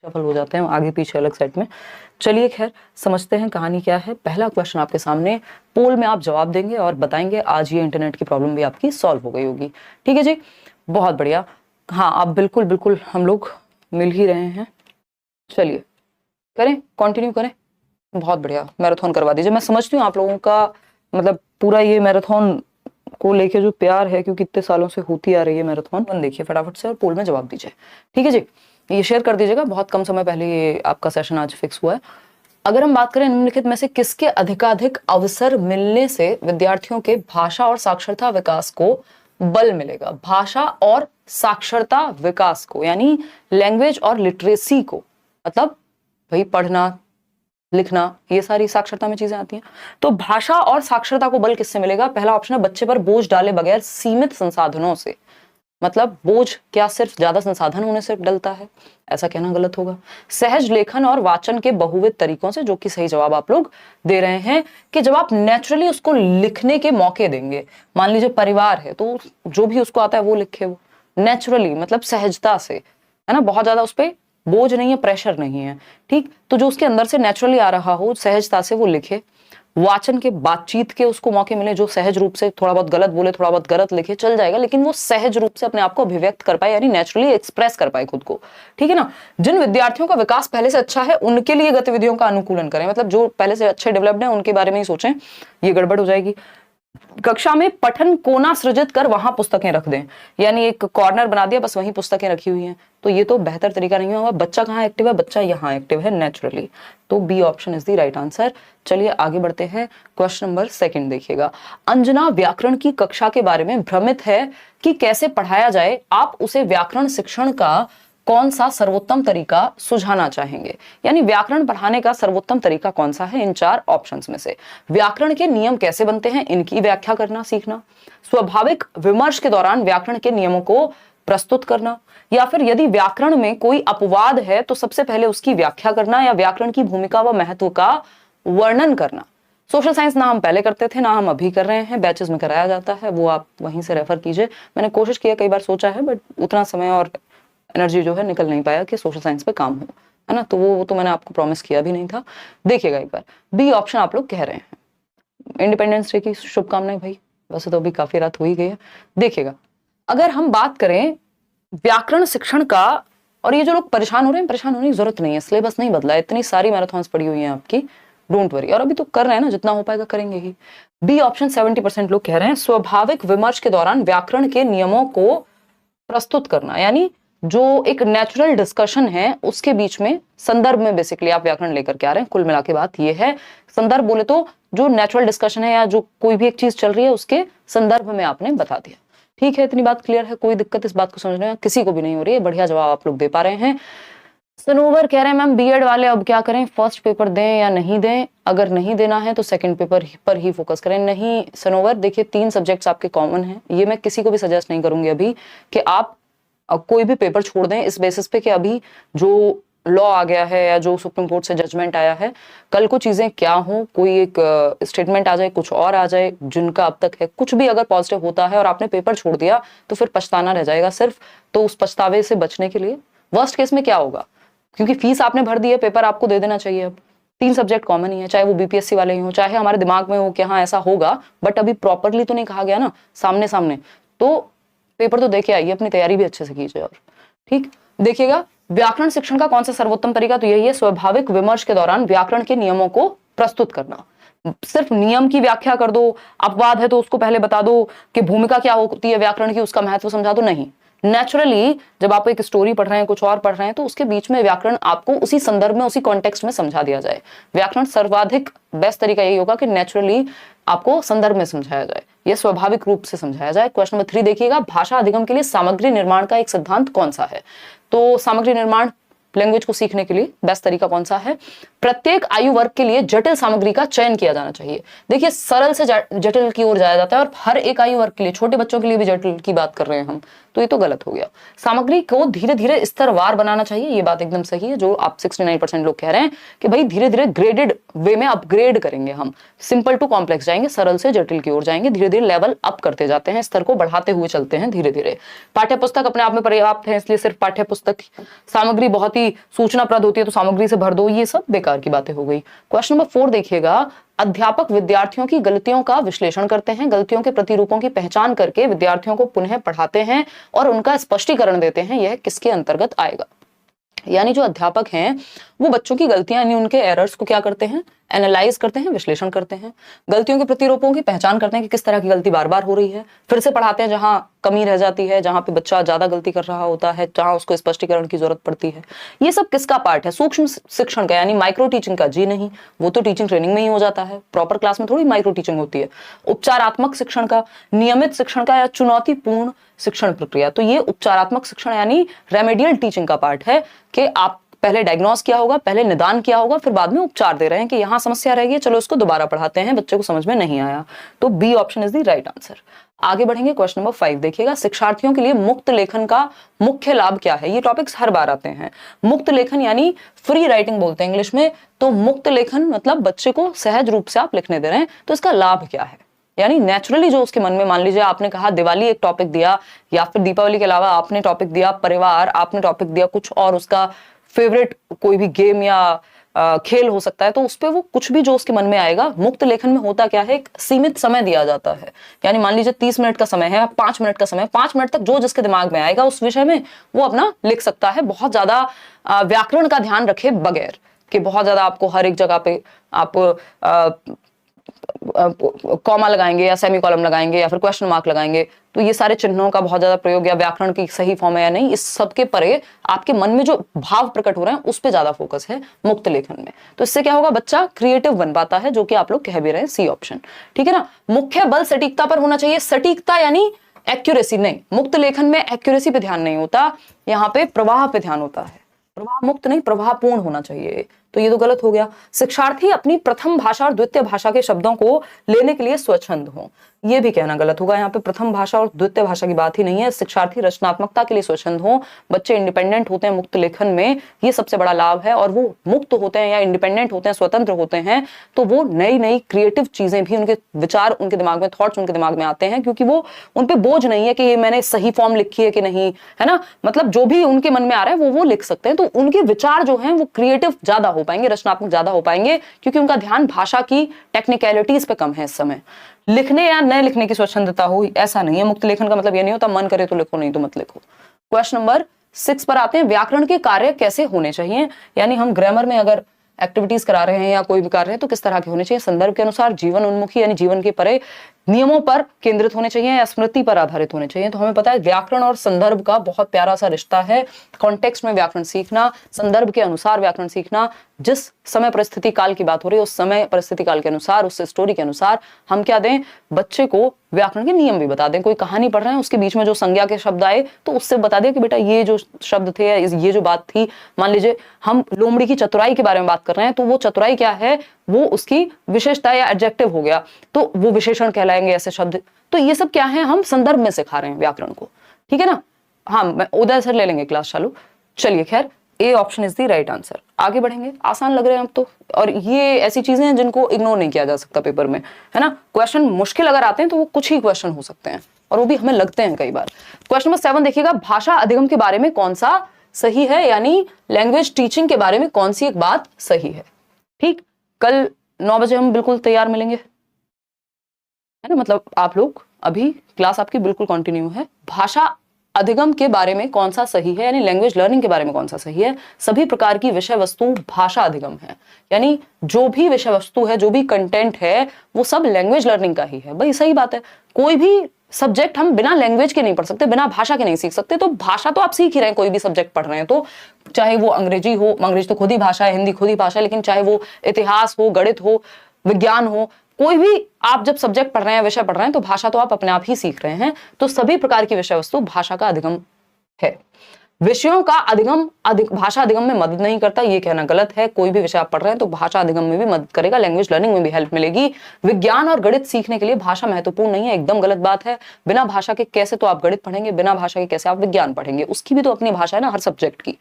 सफल हो जाते हैं आगे पीछे अलग साइड में। चलिए खैर समझते हैं कहानी क्या है। पहला क्वेश्चन आपके सामने, पोल में आप जवाब देंगे और बताएंगे आज ये इंटरनेट की प्रॉब्लम भी आपकी सॉल्व हो गई होगी। ठीक है जी, बहुत बढ़िया। हाँ, आप बिल्कुल बिल्कुल हम लोग मिल ही रहे हैं। चलिए करें, कंटिन्यू करें। बहुत बढ़िया, मैराथन करवा दीजिए। मैं समझती हूँ आप लोगों का मतलब पूरा ये मैराथन को लेके जो प्यार है, क्योंकि इतने सालों से होती आ रही है मैराथन। देखिए फटाफट से और पोल में जवाब दीजिए। ठीक है जी, ये शेयर कर दीजिएगा। बहुत कम समय पहले ये आपका सेशन आज फिक्स हुआ है। अगर हम बात करें निम्नलिखित में से किसके अधिकाधिक अवसर मिलने से विद्यार्थियों के भाषा और साक्षरता विकास को बल मिलेगा। भाषा और साक्षरता विकास को यानी लैंग्वेज और लिटरेसी को, मतलब भाई पढ़ना लिखना, ये सारी साक्षरता में चीजें आती हैं। तो भाषा और साक्षरता को बल किससे मिलेगा? पहला ऑप्शन है बच्चे पर बोझ डाले बगैर सीमित संसाधनों से। मतलब बोझ क्या सिर्फ ज्यादा संसाधन होने से डलता है? ऐसा कहना गलत होगा। सहज लेखन और वाचन के बहुविध तरीकों से, जो कि सही जवाब आप लोग दे रहे हैं कि जब आप नेचुरली उसको लिखने के मौके देंगे, मान लीजिए परिवार है तो जो भी उसको आता है वो लिखे, वो नेचुरली मतलब सहजता से, है ना, बहुत ज्यादा उस पर बोझ नहीं है, प्रेशर नहीं है। ठीक, तो जो उसके अंदर से नेचुरली आ रहा हो सहजता से वो लिखे। वाचन के, बातचीत के उसको मौके मिले, जो सहज रूप से थोड़ा बहुत गलत बोले, थोड़ा बहुत गलत लिखे, चल जाएगा, लेकिन वो सहज रूप से अपने आप को अभिव्यक्त कर पाए, यानी नेचुरली एक्सप्रेस कर पाए खुद को। ठीक है ना। जिन विद्यार्थियों का विकास पहले से अच्छा है उनके लिए गतिविधियों का अनुकूलन करें, मतलब जो पहले से अच्छे डेवलप्ड हैं उनके बारे में ही सोचें, ये गड़बड़ हो जाएगी। कक्षा में पठन कोना सृजित कर वहां पुस्तकें रख दें, यानी एक कॉर्नर बना दिया, बस वहीं पुस्तकें रखी हुई हैं, तो ये तो बेहतर तरीका नहीं होगा। बच्चा कहाँ एक्टिव है? बच्चा यहाँ एक्टिव है नेचुरली, तो B option is the right answer. चलिए आगे बढ़ते हैं। क्वेश्चन नंबर 2 देखिएगा। अंजना व्याकरण की कक्षा के बारे में भ्रमित है कि कैसे पढ़ाया जाए, आप उसे व्याकरण शिक्षण का कौन सा सर्वोत्तम तरीका सुझाना चाहेंगे? यानी व्याकरण पढ़ाने का सर्वोत्तम तरीका कौन सा है इन 4 ऑप्शंस में से? व्याकरण के नियम कैसे बनते हैं, इनकी व्याख्या करना सीखना, स्वाभाविक विमर्श के दौरान व्याकरण के नियमों को प्रस्तुत करना, या फिर यदि व्याकरण में कोई अपवाद है तो सबसे पहले उसकी व्याख्या करना, या व्याकरण की भूमिका व महत्व का वर्णन करना। सोशल साइंस ना हम पहले करते थे ना हम अभी कर रहे हैं, बैचेस में कराया जाता है, वो आप वहीं से रेफर कीजिए। मैंने कोशिश किया, कई बार सोचा है, बट उतना समय और एनर्जी जो है निकल नहीं पाया कि सोशल साइंस पे काम हो, है ना, तो वो तो मैंने आपको प्रॉमिस किया भी नहीं था। देखिएगा एक बार, बी ऑप्शन आप लोग कह रहे हैं। इंडिपेंडेंस डे की शुभकामनाएं भाई, वैसे तो अभी काफी रात हो ही गई है। देखिएगा, अगर हम बात करें व्याकरण शिक्षण का, और ये जो लोग परेशान हो रहे हैं, परेशान होने की जरूरत नहीं है, सिलेबस नहीं बदला है, इतनी सारी मैराथन्स पड़ी हुई हैं आपकी, डोंट वरी, और अभी तो कर रहे हैं ना, जितना हो पाएगा करेंगे ही। बी ऑप्शन 70% लोग कह रहे हैं, स्वाभाविक विमर्श के दौरान व्याकरण के नियमों को प्रस्तुत करना, यानी जो एक नेचुरल डिस्कशन है उसके बीच में संदर्भ में बेसिकली आप व्याकरण लेकर के आ रहे हैं। कुल मिला के बात ये है, संदर्भ बोले तो जो नेचुरल डिस्कशन है या जो कोई भी एक चीज चल रही है उसके संदर्भ में आपने बता दिया। ठीक है, इतनी बात क्लियर है, कोई दिक्कत इस बात को समझने में किसी को भी नहीं हो रही है, बढ़िया जवाब आप लोग दे पा रहे हैं। सनोवर कह रहे हैं मैम बीएड वाले अब क्या करें, फर्स्ट पेपर दें या नहीं दें? अगर नहीं देना है तो सेकंड पेपर पर ही फोकस करें। नहीं सनोवर, देखिए 3 सब्जेक्ट्स आपके कॉमन हैं, ये मैं किसी को भी सजेस्ट नहीं करूंगी अभी कि आप कोई भी पेपर छोड़ दें इस बेसिस पे कि अभी जो लॉ आ गया है या जो सुप्रीम कोर्ट से जजमेंट आया है, कल को चीजें क्या हो, कोई एक स्टेटमेंट आ जाए, कुछ और आ जाए जिनका अब तक है, कुछ भी अगर पॉजिटिव होता है और आपने पेपर छोड़ दिया तो फिर पछताना रह जाएगा सिर्फ। तो उस पछतावे से बचने के लिए वर्स्ट केस में क्या होगा, क्योंकि फीस आपने भर दी है, पेपर आपको दे देना चाहिए। अब 3 सब्जेक्ट कॉमन ही है, चाहे वो बीपीएससी वाले ही हो, चाहे हमारे दिमाग में हो कि हाँ ऐसा होगा, बट अभी प्रॉपरली तो नहीं कहा गया ना सामने सामने, तो पेपर तो देके आइए, अपनी तैयारी भी अच्छे से कीजिए। और ठीक देखिएगा, व्याकरण शिक्षण का कौन सा सर्वोत्तम तरीका, तो यही है, स्वाभाविक विमर्श के दौरान व्याकरण के नियमों को प्रस्तुत करना। सिर्फ नियम की व्याख्या कर दो, अपवाद है तो उसको पहले बता दो कि भूमिका क्या होती है व्याकरण की, उसका महत्व समझा दो, नहीं। नेचुरली जब आप एक स्टोरी पढ़ रहे हैं, कुछ और पढ़ रहे हैं, तो उसके बीच में व्याकरण आपको उसी संदर्भ में, उसी कॉन्टेक्स्ट में समझा दिया जाए। व्याकरण सर्वाधिक बेस्ट तरीका यही होगा कि नेचुरली आपको संदर्भ में समझाया जाए, यह स्वाभाविक रूप से समझाया जाए। क्वेश्चन नंबर 3 देखिएगा, भाषा अधिगम के लिए सामग्री निर्माण का एक सिद्धांत कौन सा है? तो सामग्री निर्माण लैंग्वेज को सीखने के लिए बेस्ट तरीका कौन सा है? प्रत्येक आयु वर्ग के लिए जटिल सामग्री का चयन किया जाना चाहिए। देखिए सरल से जटिल की ओर जाया जाता है, और हर एक आयु वर्ग के लिए, छोटे बच्चों के लिए भी जटिल की बात कर रहे हैं हम, तो ये तो गलत हो गया। सामग्री को धीरे धीरे स्तरवार बनाना चाहिए, ये बात एकदम सही है जो आप 69% लोग कह रहे हैं कि भाई धीरे धीरे ग्रेडेड वे में अपग्रेड करेंगे हम, सिंपल टू कॉम्प्लेक्स जाएंगे, सरल से जटिल की ओर जाएंगे, धीरे धीरे लेवल अप करते जाते हैं, स्तर को बढ़ाते हुए चलते हैं धीरे धीरे। पाठ्य पुस्तक अपने आप में पर्याप्त है, इसलिए सिर्फ पाठ्य पुस्तक सामग्री बहुत ही सूचनाप्रद होती है तो सामग्री से भर दो, ये सब बेकार की बातें हो गई। क्वेश्चन नंबर 4 देखिएगा, अध्यापक विद्यार्थियों की गलतियों का विश्लेषण करते हैं, गलतियों के प्रतिरूपों की पहचान करके विद्यार्थियों को पुनः पढ़ाते हैं और उनका स्पष्टीकरण देते हैं, यह किसके अंतर्गत आएगा? यानी जो अध्यापक हैं वो बच्चों की गलतियां यानी उनके एरर्स को क्या करते हैं, एनालाइज करते हैं, विश्लेषण करते हैं, गलतियों के प्रतिरूपों की पहचान करते हैं कि किस तरह की गलती बार बार हो रही है, फिर से पढ़ाते हैं जहां कमी रह जाती है, जहां पे बच्चा ज्यादा गलती कर रहा होता है, जहां उसको स्पष्टीकरण की जरूरत पड़ती है। ये सब किसका पार्ट है? सूक्ष्म शिक्षण का, यानी माइक्रो टीचिंग का? जी नहीं, वो तो टीचिंग ट्रेनिंग में ही हो जाता है, प्रॉपर क्लास में थोड़ी माइक्रो टीचिंग होती है। उपचारात्मक शिक्षण का, नियमित शिक्षण का या चुनौतीपूर्ण शिक्षण प्रक्रिया, तो ये उपचारात्मक शिक्षण यानी रेमेडियल टीचिंग का पार्ट है कि आप पहले डायग्नोस किया होगा, पहले निदान किया होगा, फिर बाद में उपचार दे रहे हैं कि यहां समस्या रह गई, चलो इसको दोबारा पढ़ाते हैं, बच्चे को समझ में नहीं आया। तो B option is the right answer. आगे बढ़ेंगे, क्वेश्चन नंबर 5 देखिएगा, शिक्षार्थियों के लिए मुक्त लेखन का मुख्य लाभ क्या है? ये टॉपिक्स हर बार आते हैं। मुक्त लेखन यानी फ्री राइटिंग बोलते हैं इंग्लिश में, तो मुक्त लेखन मतलब बच्चे को सहज रूप से आप लिखने दे रहे हैं, तो इसका लाभ क्या है? यानी नेचुरली जो उसके मन में, मान लीजिए आपने कहा दिवाली एक टॉपिक दिया, या फिर दीपावली के अलावा आपने टॉपिक दिया परिवार, आपने टॉपिक दिया कुछ और उसका फेवरेट कोई भी गेम या खेल हो सकता है, तो उस पर वो कुछ भी जो उसके मन में आएगा। मुक्त लेखन में होता क्या है, एक सीमित समय दिया जाता है, यानी मान लीजिए 30 मिनट का समय है, 5 मिनट का समय, 5 मिनट तक जो जिसके दिमाग में आएगा उस विषय में वो अपना लिख सकता है, बहुत ज्यादा व्याकरण का ध्यान रखे बगैर कि बहुत ज्यादा आपको हर एक जगह पे आप कॉमा लगाएंगे या सेमी कॉलम लगाएंगे या फिर क्वेश्चन मार्क लगाएंगे, तो ये सारे चिन्हों का बहुत ज्यादा प्रयोग या व्याकरण की सही फॉर्म है या नहीं, इस सब के परे आपके मन में जो भाव प्रकट हो रहे हैं उस पे ज्यादा फोकस है मुक्त लेखन में। तो इससे क्या होगा, बच्चा क्रिएटिव बन पाता है, जो कि आप लोग कह भी रहे हैं, सी ऑप्शन, ठीक है ना। मुख्य बल सटीकता पर होना चाहिए, सटीकता यानी एक्यूरेसी नहीं, मुक्त लेखन में एक्यूरेसी पे ध्यान नहीं होता, यहाँ पे प्रवाह पे ध्यान होता है, प्रवाह मुक्त नहीं प्रवाहपूर्ण होना चाहिए, तो ये तो गलत हो गया। शिक्षार्थी अपनी प्रथम भाषा और द्वितीय भाषा के शब्दों को लेने के लिए स्वच्छंद हो, ये भी कहना गलत होगा, यहाँ पे प्रथम भाषा और द्वितीय भाषा की बात ही नहीं है। शिक्षार्थी रचनात्मकता के लिए स्वच्छंद हो, बच्चे इंडिपेंडेंट होते हैं मुक्त लेखन में, ये सबसे बड़ा लाभ है, और वो मुक्त होते हैं या इंडिपेंडेंट होते हैं, स्वतंत्र होते हैं, तो वो नई नई क्रिएटिव चीजें भी, उनके विचार उनके दिमाग में, थॉट्स उनके दिमाग में आते हैं, क्योंकि वो उन पे बोझ नहीं है कि ये मैंने सही फॉर्म लिखी है कि नहीं, है ना, मतलब जो भी उनके मन में आ रहा है वो लिख सकते हैं, तो उनके विचार जो हैं वो क्रिएटिव ज्यादा हो पाएंगे, रचनात्मक ज्यादा हो पाएंगे, क्योंकि उनका ध्यान भाषा की टेक्निकलिटीज पे कम है इस समय। लिखने या न लिखने की स्वच्छंदता हो, ऐसा नहीं है। मुक्त लेखन का मतलब ये नहीं होता मन करे तो लिखो, नहीं तो मत लिखो। क्वेश्चन नंबर 6 पर आते हैं, व्याकरण के कार्य कैसे होने चाहिए, यानी हम ग्रामर में अगर एक्टिविटीज करा रहे हैं या कोई भी कार्य है तो किस तरह के होने चाहिए? संदर्भ के अनुसार, जीवन उन्मुखी यानी जीवन के परे, नियमों पर केंद्रित होने चाहिए या स्मृति पर आधारित होने चाहिए। तो हमें पता है व्याकरण और संदर्भ का बहुत प्यारा सा रिश्ता है, कॉन्टेक्स्ट में व्याकरण सीखना, संदर्भ के अनुसार व्याकरण सीखना, जिस समय परिस्थिति काल की बात हो रही है उस समय परिस्थिति काल के अनुसार, उस स्टोरी के अनुसार हम क्या दें, बच्चे को व्याकरण के नियम भी बता दें। कोई कहानी पढ़ रहे हैं उसके बीच में जो संज्ञा के शब्द आए तो उससे बता दें कि बेटा ये जो शब्द थे या ये जो बात थी, मान लीजिए हम लोमड़ी की चतुराई के बारे में बात कर रहे हैं, तो वो चतुराई क्या है, वो उसकी विशेषता या एडजेक्टिव हो गया, तो वो विशेषण कहलाएंगे ऐसे शब्द। तो ये सब क्या है, हम संदर्भ में सिखा रहे हैं व्याकरण को, ठीक है ना। हाँ, मैं उदय सर ले लेंगे क्लास चालू। चलिए खैर, A option is the right answer. आगे बढ़ेंगे, आसान लग रहे हैं अब तो, और ये ऐसी चीजें हैं जिनको इग्नोर नहीं किया जा सकता पेपर में, है ना। क्वेश्चन मुश्किल अगर आते हैं तो वो कुछ ही क्वेश्चन हो सकते हैं, और वो भी हमें लगते हैं कई बार। क्वेश्चन नंबर 7 देखिएगा, भाषा अधिगम के बारे में कौन सा सही है, यानी लैंग्वेज टीचिंग के बारे में कौन सी एक बात सही है। ठीक, कल 9 बजे हम बिल्कुल तैयार मिलेंगे, है ना, मतलब आप लोग अभी क्लास आपकी बिल्कुल कंटिन्यू है। भाषा अधिगम के बारे में कौन सा सही है, यानी लैंग्वेज लर्निंग के बारे में कौन सा सही है। सभी प्रकार की विषय वस्तु भाषा अधिगम है, यानी जो भी विषय वस्तु है, जो भी कंटेंट है, वो सब लैंग्वेज लर्निंग का ही है। भाई सही बात है, कोई भी सब्जेक्ट हम बिना लैंग्वेज के नहीं पढ़ सकते, बिना भाषा के नहीं सीख सकते। तो भाषा तो आप सीख ही रहे हैं, कोई भी सब्जेक्ट पढ़ रहे हैं तो, चाहे वो अंग्रेजी हो, अंग्रेजी तो खुद ही भाषा है, हिंदी खुद ही भाषा है, लेकिन चाहे वो इतिहास हो, गणित हो, विज्ञान हो, कोई भी आप जब सब्जेक्ट पढ़ रहे हैं, विषय पढ़ रहे हैं, तो भाषा तो आप अपने आप ही सीख रहे हैं। तो सभी प्रकार की विषय वस्तु भाषा का अधिगम है। विषयों का भाषा अधिगम में मदद नहीं करता, ये कहना गलत है। कोई भी विषय आप पढ़ रहे हैं तो भाषा अधिगम में भी मदद करेगा, लैंग्वेज लर्निंग में भी हेल्प मिलेगी। विज्ञान और गणित सीखने के लिए भाषा महत्वपूर्ण नहीं है, एकदम गलत बात है। बिना भाषा के कैसे तो आप गणित पढ़ेंगे, बिना भाषा के कैसे आप विज्ञान पढ़ेंगे, उसकी भी तो अपनी भाषा है ना हर सब्जेक्ट की।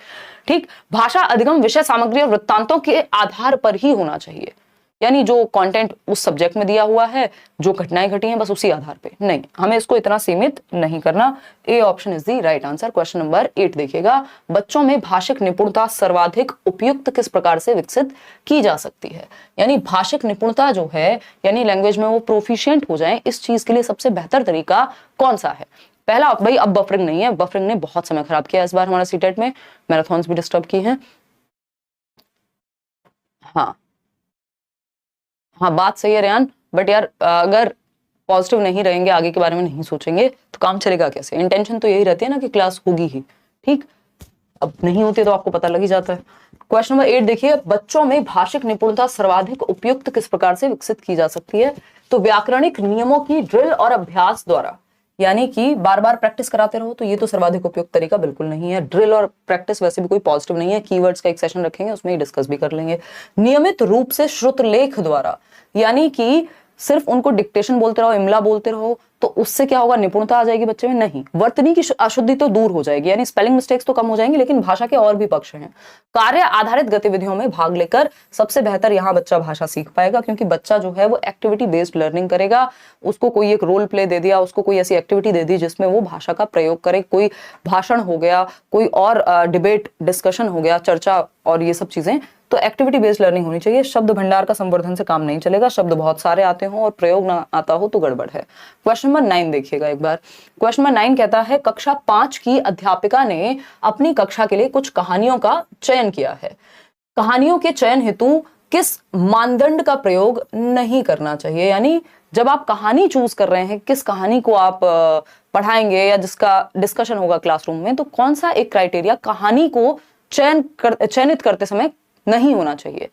ठीक, भाषा अधिगम विषय सामग्री और वृत्तांतों के आधार पर ही होना चाहिए, यानी जो कंटेंट उस सब्जेक्ट में दिया हुआ है, जो घटनाएं घटी हैं, बस उसी आधार पे, नहीं हमें इसको इतना सीमित नहीं करना। A option is the right answer. Question number 8 देखिएगा, बच्चों में भाषिक निपुणता सर्वाधिक उपयुक्त किस प्रकार से विकसित की जा सकती है। यानी भाषिक निपुणता जो है, यानी लैंग्वेज में वो प्रोफिशिएंट हो जाए, इस चीज के लिए सबसे बेहतर तरीका कौन सा है। पहला, भाई अब बफरिंग नहीं है, बफरिंग ने बहुत समय खराब किया इस बार हमारा सीटेट में, मैराथन्स भी डिस्टर्ब की हैं। हाँ बात सही है रेहान, बट यार अगर पॉजिटिव नहीं रहेंगे, आगे के बारे में नहीं सोचेंगे तो काम चलेगा कैसे। इंटेंशन तो यही रहती है ना कि क्लास होगी ही, ठीक, अब नहीं होती तो आपको पता लग ही जाता है। क्वेश्चन नंबर 8 देखिए, बच्चों में भाषिक निपुणता सर्वाधिक उपयुक्त किस प्रकार से विकसित की जा सकती है। तो व्याकरणिक नियमों की ड्रिल और अभ्यास द्वारा, यानी कि बार बार प्रैक्टिस कराते रहो, तो ये तो सर्वाधिक उपयुक्त तरीका बिल्कुल नहीं है। ड्रिल और प्रैक्टिस वैसे भी कोई पॉजिटिव नहीं है, कीवर्ड्स का एक सेशन रखेंगे उसमें ही डिस्कस भी कर लेंगे। नियमित रूप से श्रुत लेख द्वारा, यानी कि सिर्फ उनको डिक्टेशन बोलते रहो, इमला बोलते रहो, तो उससे क्या होगा, निपुणता आ जाएगी बच्चे में, नहीं। वर्तनी की अशुद्धि तो दूर हो जाएगी, यानी स्पेलिंग मिस्टेक्स तो कम हो जाएंगे, लेकिन भाषा के और भी पक्ष हैं। कार्य आधारित गतिविधियों में भाग लेकर सबसे बेहतर यहाँ बच्चा भाषा सीख पाएगा, क्योंकि बच्चा जो है वो एक्टिविटी बेस्ड लर्निंग करेगा। उसको कोई एक रोल प्ले दे दिया, उसको कोई ऐसी एक्टिविटी दे दी जिसमें वो भाषा का प्रयोग करे, कोई भाषण हो गया, कोई और डिबेट डिस्कशन हो गया, चर्चा और ये सब चीजें, तो एक्टिविटी बेस्ड लर्निंग होनी चाहिए। शब्द भंडार का संवर्धन से काम नहीं चलेगा, शब्द बहुत सारे आते हो और प्रयोग ना आता हो तो गड़बड़ है। क्वेश्चन नंबर 9 देखिएगा एक बार। क्वेश्चन नंबर 9 कहता है, कक्षा 5 की अध्यापिका ने अपनी कक्षा के लिए कुछ कहानियों का चयन किया है। कहानियों के चयन हेतु किस मानदंड का प्रयोग नहीं करना चाहिए। यानी जब आप कहानी चूज कर रहे हैं, किस कहानी को आप पढ़ाएंगे या जिसका डिस्कशन होगा क्लासरूम में, तो कौन सा एक क्राइटेरिया कहानी को चयनित करते समय नहीं होना चाहिए।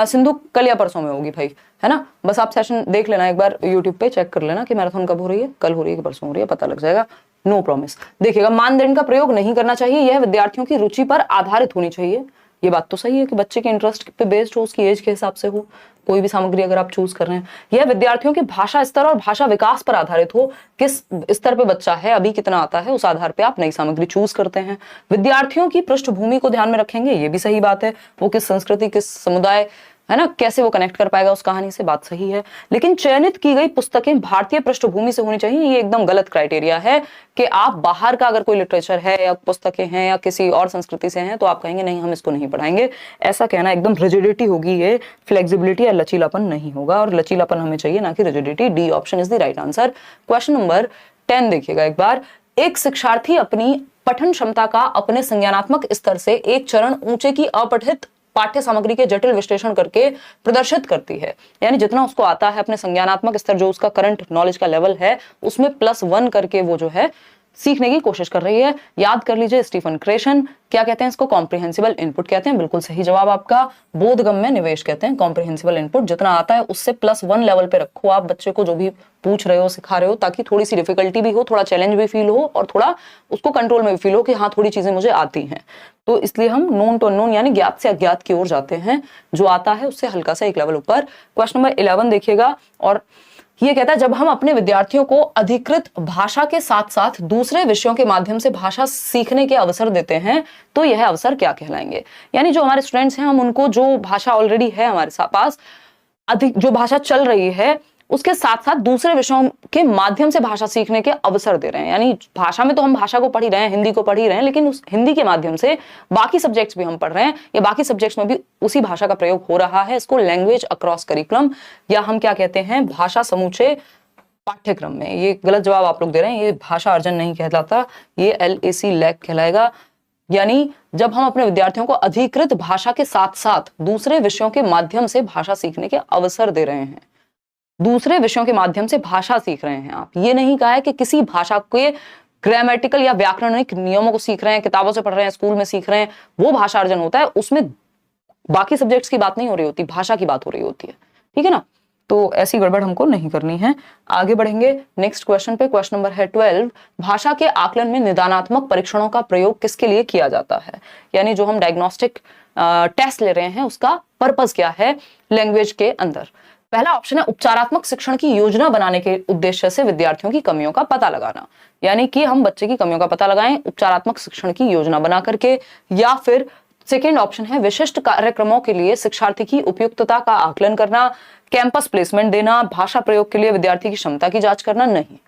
सिंधु कल या परसों में होगी भाई, है ना, बस आप सेशन देख लेना एक बार, यूट्यूब पे चेक कर लेना कि मैराथन कब हो रही है, कल हो रही है कि परसों हो रही है, पता लग जाएगा। No promise. देखिएगा, मानदंड का प्रयोग नहीं करना चाहिए, यह विद्यार्थियों की रुचि पर आधारित होनी चाहिए। ये बात तो सही है कि बच्चे के इंटरेस्ट पे बेस्ड हो, उसकी एज के हिसाब से हो, कोई भी सामग्री अगर आप चूज कर रहे हैं। यह विद्यार्थियों के भाषा स्तर और भाषा विकास पर आधारित हो, किस स्तर पे बच्चा है, अभी कितना आता है, उस आधार पे आप नई सामग्री चूज करते हैं। विद्यार्थियों की पृष्ठभूमि को ध्यान में रखेंगे, ये भी सही बात है, वो किस संस्कृति, किस समुदाय, है ना, कैसे वो कनेक्ट कर पाएगा उस कहानी से, बात सही है। लेकिन चयनित की गई पुस्तकें भारतीय पृष्ठभूमि से होनी चाहिए, ये एकदम गलत क्राइटेरिया है कि आप बाहर का अगर कोई लिटरेचर है या पुस्तकें हैं या किसी और संस्कृति से हैं तो आप कहेंगे नहीं हम इसको नहीं पढ़ाएंगे। ऐसा कहना एकदम रिजिडिटी होगी, ये फ्लेक्सिबिलिटी या लचीलापन नहीं होगा, और लचीलापन हमें चाहिए ना कि rigidity. D option is the right answer. Question number 10 देखिएगा एक बार। एक शिक्षार्थी अपनी पठन क्षमता का अपने संज्ञानात्मक स्तर से एक चरण ऊंचे की अपठित पाठ्य सामग्री के जटिल विश्लेषण करके प्रदर्शित करती है। यानी जितना उसको आता है, अपने संज्ञानात्मक स्तर जो उसका करंट नॉलेज का लेवल है, उसमें +1 करके वो जो है सीखने की कोशिश कर रही है। याद कर लीजिए, स्टीफन क्रेशन क्या कहते हैं इसको, कॉम्प्रिहेंसिबल इनपुट कहते हैं। बिल्कुल सही जवाब आपका। बोधगम्य निवेश कहते हैं कॉम्प्रिहेंसिबल इनपुट। जितना आता है उससे +1 लेवल पे रखो आप बच्चे को, जो भी पूछ रहे हो, सिखा रहे हो, ताकि थोड़ी सी डिफिकल्टी भी हो, थोड़ा चैलेंज भी फील हो और थोड़ा उसको कंट्रोल में भी फील हो कि हाँ थोड़ी चीजें मुझे आती हैं। तो इसलिए हम नोन टू अननोन यानी ज्ञात से अज्ञात की ओर जाते हैं, जो आता है उससे हल्का सा एक लेवल ऊपर। क्वेश्चन नंबर 11 देखिएगा, और ये कहता है, जब हम अपने विद्यार्थियों को अधिकृत भाषा के साथ साथ दूसरे विषयों के माध्यम से भाषा सीखने के अवसर देते हैं तो यह अवसर क्या कहलाएंगे। यानी जो हमारे स्टूडेंट्स हैं, हम उनको जो भाषा ऑलरेडी है हमारे पास, अधिक जो भाषा चल रही है, उसके साथ साथ दूसरे विषयों के माध्यम से भाषा सीखने के अवसर दे रहे हैं। यानी भाषा में तो हम भाषा को पढ़ ही रहे हैं, हिंदी को पढ़ ही रहे हैं, लेकिन उस हिंदी के माध्यम से बाकी सब्जेक्ट्स भी हम पढ़ रहे हैं, या बाकी सब्जेक्ट्स में भी उसी भाषा का प्रयोग हो रहा है। इसको लैंग्वेज अक्रॉस करिकुलम या हम क्या कहते हैं, भाषा समूचे पाठ्यक्रम में। ये गलत जवाब आप लोग दे रहे हैं, ये भाषा अर्जन नहीं कहलाता, ये LAC लैक कहलाएगा। यानी जब हम अपने विद्यार्थियों को अधिकृत भाषा के साथ साथ दूसरे विषयों के माध्यम से भाषा सीखने के अवसर दे रहे हैं, दूसरे विषयों के माध्यम से भाषा सीख रहे हैं। आप ये नहीं कहा है कि किसी भाषा के ग्रामेटिकल या व्याकरणिक नियमों को सीख रहे हैं, किताबों से पढ़ रहे हैं, स्कूल में सीख रहे हैं, वो भाषा अर्जन होता है। उसमें बाकी सब्जेक्ट्स की बात नहीं हो रही होती, भाषा की बात हो रही होती है, ठीक है ना। तो ऐसी गड़बड़ हमको नहीं करनी है। आगे बढ़ेंगे नेक्स्ट क्वेश्चन पे। क्वेश्चन नंबर है 12। भाषा के आकलन में निदानात्मक परीक्षणों का प्रयोग किसके लिए किया जाता है? यानी जो हम डायग्नोस्टिक टेस्ट ले रहे हैं उसका पर्पस क्या है लैंग्वेज के अंदर? पहला ऑप्शन है उपचारात्मक शिक्षण की योजना बनाने के उद्देश्य से विद्यार्थियों की कमियों का पता लगाना, यानी कि हम बच्चे की कमियों का पता लगाएं उपचारात्मक शिक्षण की योजना बना करके। या फिर सेकेंड ऑप्शन है विशिष्ट कार्यक्रमों के लिए शिक्षार्थी की उपयुक्तता का आकलन करना, कैंपस प्लेसमेंट देना, भाषा प्रयोग के लिए विद्यार्थी की क्षमता की जांच करना। नहीं,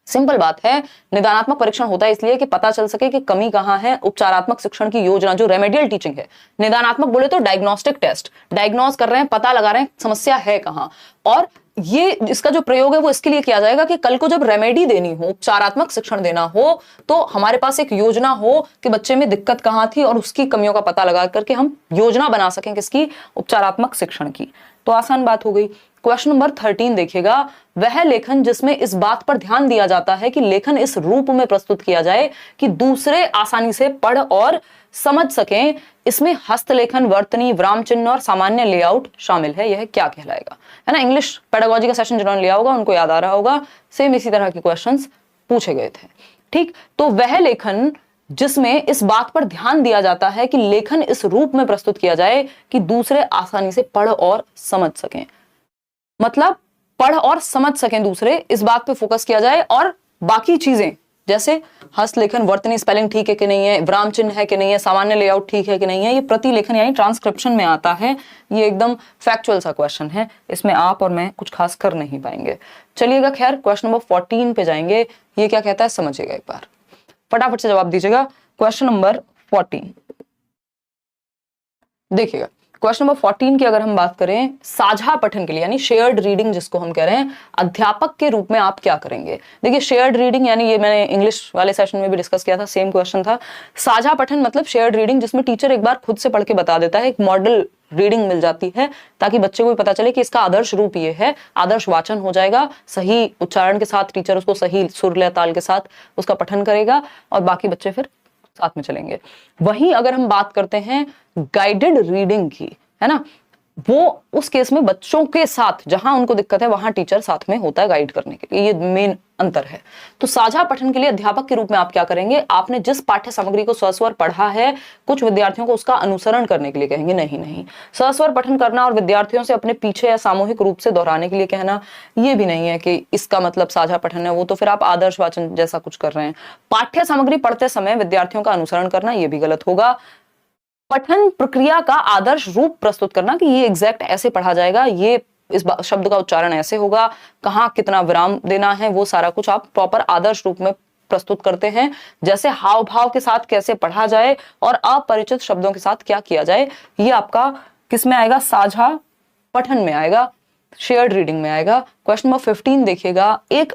सिंपल बात है, निदानात्मक परीक्षण होता है इसलिए कि पता चल सके कि कमी कहां है। उपचारात्मक शिक्षण की योजना जो रेमेडियल टीचिंग है, निदानात्मक बोले तो डायग्नोस्टिक टेस्ट, डायग्नोज कर रहे हैं, पता लगा रहे हैं समस्या है कहां। और ये इसका जो प्रयोग है वो इसके लिए किया जाएगा कि कल को जब रेमेडी देनी हो, उपचारात्मक शिक्षण देना हो, तो हमारे पास एक योजना हो कि बच्चे में दिक्कत कहां थी और उसकी कमियों का पता लगा करके हम योजना बना सकें किसकी, उपचारात्मक शिक्षण की। तो आसान बात हो गई। क्वेश्चन नंबर 13 देखिएगा। वह लेखन जिसमें इस बात पर ध्यान दिया जाता है कि लेखन इस रूप में प्रस्तुत किया जाए कि दूसरे आसानी से पढ़ और समझ सकें, इसमें हस्तलेखन, वर्तनी, विराम चिन्ह और सामान्य लेआउट शामिल है, यह क्या कहलाएगा? है ना, इंग्लिश पेडागोजी का सेशन जिन्होंने लिया होगा उनको याद आ रहा होगा, सेम इसी तरह के क्वेश्चंस पूछे गए थे। ठीक, तो वह लेखन जिसमें इस बात पर ध्यान दिया जाता है कि लेखन इस रूप में प्रस्तुत किया जाए कि दूसरे आसानी से पढ़ और समझ सकें, मतलब पढ़ और समझ सकें दूसरे, इस बात पे फोकस किया जाए। और बाकी चीजें जैसे हस्तलेखन, वर्तनी, स्पेलिंग ठीक है कि नहीं है, विराम चिन्ह है कि नहीं है, सामान्य लेआउट ठीक है कि नहीं है, ये प्रतिलेखन यानी ट्रांसक्रिप्शन में आता है। ये एकदम फैक्चुअल सा क्वेश्चन है, इसमें आप और मैं कुछ खास कर नहीं पाएंगे। चलिएगा, खैर क्वेश्चन नंबर 14 पे जाएंगे। ये क्या कहता है समझिएगा एक बार, फटाफट से जवाब दीजिएगा। क्वेश्चन नंबर 14 देखिएगा। क्वेश्चन नंबर 14 की अगर हम बात करें, साझा पठन के लिए यानी शेयर्ड रीडिंग जिसको हम कह रहे हैं, अध्यापक के रूप में आप क्या करेंगे? देखिए, शेयर्ड रीडिंग यानी ये मैंने इंग्लिश वाले सेशन में भी डिस्कस किया था, सेम क्वेश्चन था। साझा पठन मतलब शेयर्ड रीडिंग जिसमें टीचर एक बार खुद से पढ़ के बता देता है, एक मॉडल रीडिंग मिल जाती है ताकि बच्चे को भी पता चले कि इसका आदर्श रूप ये है, आदर्श वाचन हो जाएगा, सही उच्चारण के साथ टीचर उसको सही सुर लय ताल के साथ उसका पठन करेगा और बाकी बच्चे फिर साथ में चलेंगे। वहीं अगर हम बात करते हैं गाइडेड रीडिंग की, है ना, वो उस केस में बच्चों के साथ जहां उनको दिक्कत है वहां टीचर साथ में होता है गाइड करने के लिए, ये मेन अंतर है। तो साझा पठन के लिए अध्यापक के रूप में आप क्या करेंगे? आपने जिस पाठ्य सामग्री को सस्वर पढ़ा है, कुछ विद्यार्थियों को उसका अनुसरण करने के लिए कहेंगे। नहीं, सस्वर पठन करना और विद्यार्थियों से अपने पीछे या सामूहिक रूप से दोहराने के लिए कहना, ये भी नहीं है कि इसका मतलब साझा पठन है, वो तो फिर आप आदर्श वाचन जैसा कुछ कर रहे हैं। पाठ्य सामग्री पढ़ते समय विद्यार्थियों का अनुसरण करना, ये भी गलत होगा। पठन प्रक्रिया का आदर्श रूप प्रस्तुत करना कि ये एग्जैक्ट ऐसे पढ़ा जाएगा, ये इस शब्द का उच्चारण ऐसे होगा, कहाँ कितना विराम देना है, वो सारा कुछ आप प्रॉपर आदर्श रूप में प्रस्तुत करते हैं। जैसे हाव भाव के साथ कैसे पढ़ा जाए और अपरिचित शब्दों के साथ क्या किया जाए, ये आपका किस में आएगा? साझा पठन में आएगा, शेयर्ड रीडिंग में आएगा। क्वेश्चन नंबर 15 देखिएगा। एक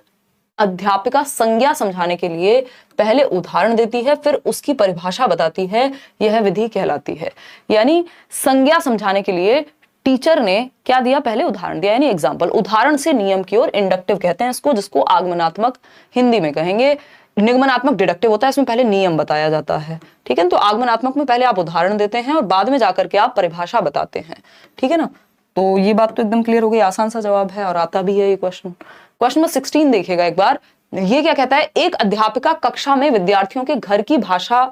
अध्यापिका संज्ञा समझाने के लिए पहले उदाहरण देती है, फिर उसकी परिभाषा बताती है, यह विधि कहलाती है। यानी संज्ञा समझाने के लिए टीचर ने क्या दिया? पहले उदाहरण दिया, यानी एग्जाम्पल। उदाहरण से नियम की ओर इंडक्टिव कहते हैं इसको, जिसको आगमनात्मक हिंदी में कहेंगे। निगमनात्मक डिडक्टिव होता है, इसमें पहले नियम बताया जाता है, ठीक है। तो आगमनात्मक में पहले आप उदाहरण देते हैं और बाद में जाकर के आप परिभाषा बताते हैं, ठीक है ना। तो ये बात तो एकदम क्लियर हो गई, आसान सा जवाब है और आता भी है ये क्वेश्चन। क्वेश्चन नंबर 16 देखिएगा एक बार। ये क्या कहता है? एक अध्यापिका कक्षा में विद्यार्थियों के घर की भाषा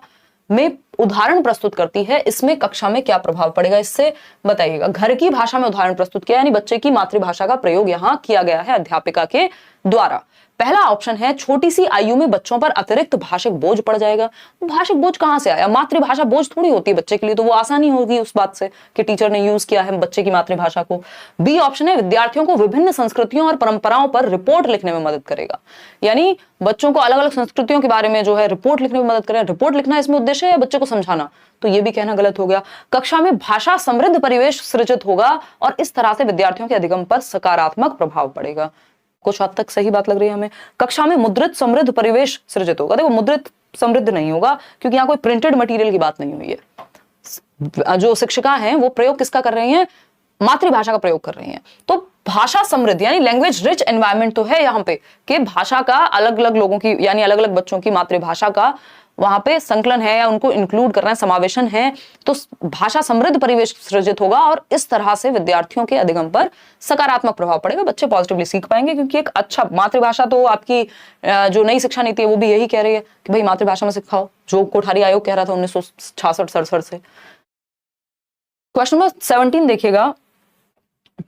में उदाहरण प्रस्तुत करती है, इसमें कक्षा में क्या प्रभाव पड़ेगा, इससे बताइएगा। घर की भाषा में उदाहरण प्रस्तुत किया यानी बच्चे की मातृभाषा का प्रयोग यहां किया गया है अध्यापिका के द्वारा। पहला ऑप्शन है छोटी सी आयु में बच्चों पर अतिरिक्त भाषिक बोझ पड़ जाएगा। भाषिक बोझ कहां से आया? मातृभाषा बोझ थोड़ी होती है बच्चे के लिए, तो वो आसानी होगी उस बात से कि टीचर ने यूज किया है बच्चे की मातृभाषा को। बी ऑप्शन है विद्यार्थियों को विभिन्न संस्कृतियों और परंपराओं पर रिपोर्ट लिखने में मदद करेगा, यानी बच्चों को अलग अलग संस्कृतियों के बारे में जो है रिपोर्ट लिखने में मदद करेगा। रिपोर्ट लिखना इसमें उद्देश्य है या बच्चे को समझाना? तो ये भी कहना गलत हो गया। कक्षा में भाषा समृद्ध परिवेश सृजित होगा और इस तरह से विद्यार्थियों के अधिगम पर सकारात्मक प्रभाव पड़ेगा। कुछ हद तक सही बात लग रही है हमें। कक्षा में मुद्रित समृद्ध परिवेश सृजित होगा। देखो, मुद्रित समृद्ध नहीं होगा क्योंकि यहाँ कोई प्रिंटेड मटेरियल की बात नहीं हुई है। जो शिक्षिका हैं वो प्रयोग किसका कर रही हैं? मातृभाषा का प्रयोग कर रही हैं। तो भाषा समृद्ध यानी लैंग्वेज रिच एनवायरनमेंट तो है यहाँ पे कि भाषा का अलग अलग लोगों की यानी अलग अलग बच्चों की मातृभाषा का वहां पे संकलन है या उनको इंक्लूड करना है, समावेशन है, तो भाषा समृद्ध परिवेश सृजित होगा और इस तरह से विद्यार्थियों के अधिगम पर सकारात्मक प्रभाव पड़ेगा, बच्चे पॉजिटिवली सीख पाएंगे। क्योंकि एक अच्छा मातृभाषा, तो आपकी जो नई शिक्षा नीति है वो भी यही कह रही है कि भाई मातृभाषा में सिखाओ, जो कोठारी आयोग कह रहा था 1966-67 से। क्वेश्चन नंबर 17 देखिएगा,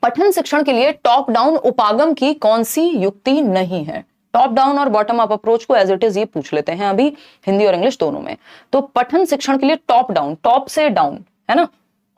पठन शिक्षण के लिए टॉप डाउन उपागम की कौन सी युक्ति नहीं है? टॉप डाउन और बॉटम अप अप्रोच को एज इट इज ये पूछ लेते हैं अभी हिंदी और इंग्लिश दोनों में। तो पठन शिक्षण के लिए टॉप डाउन, टॉप से डाउन है ना,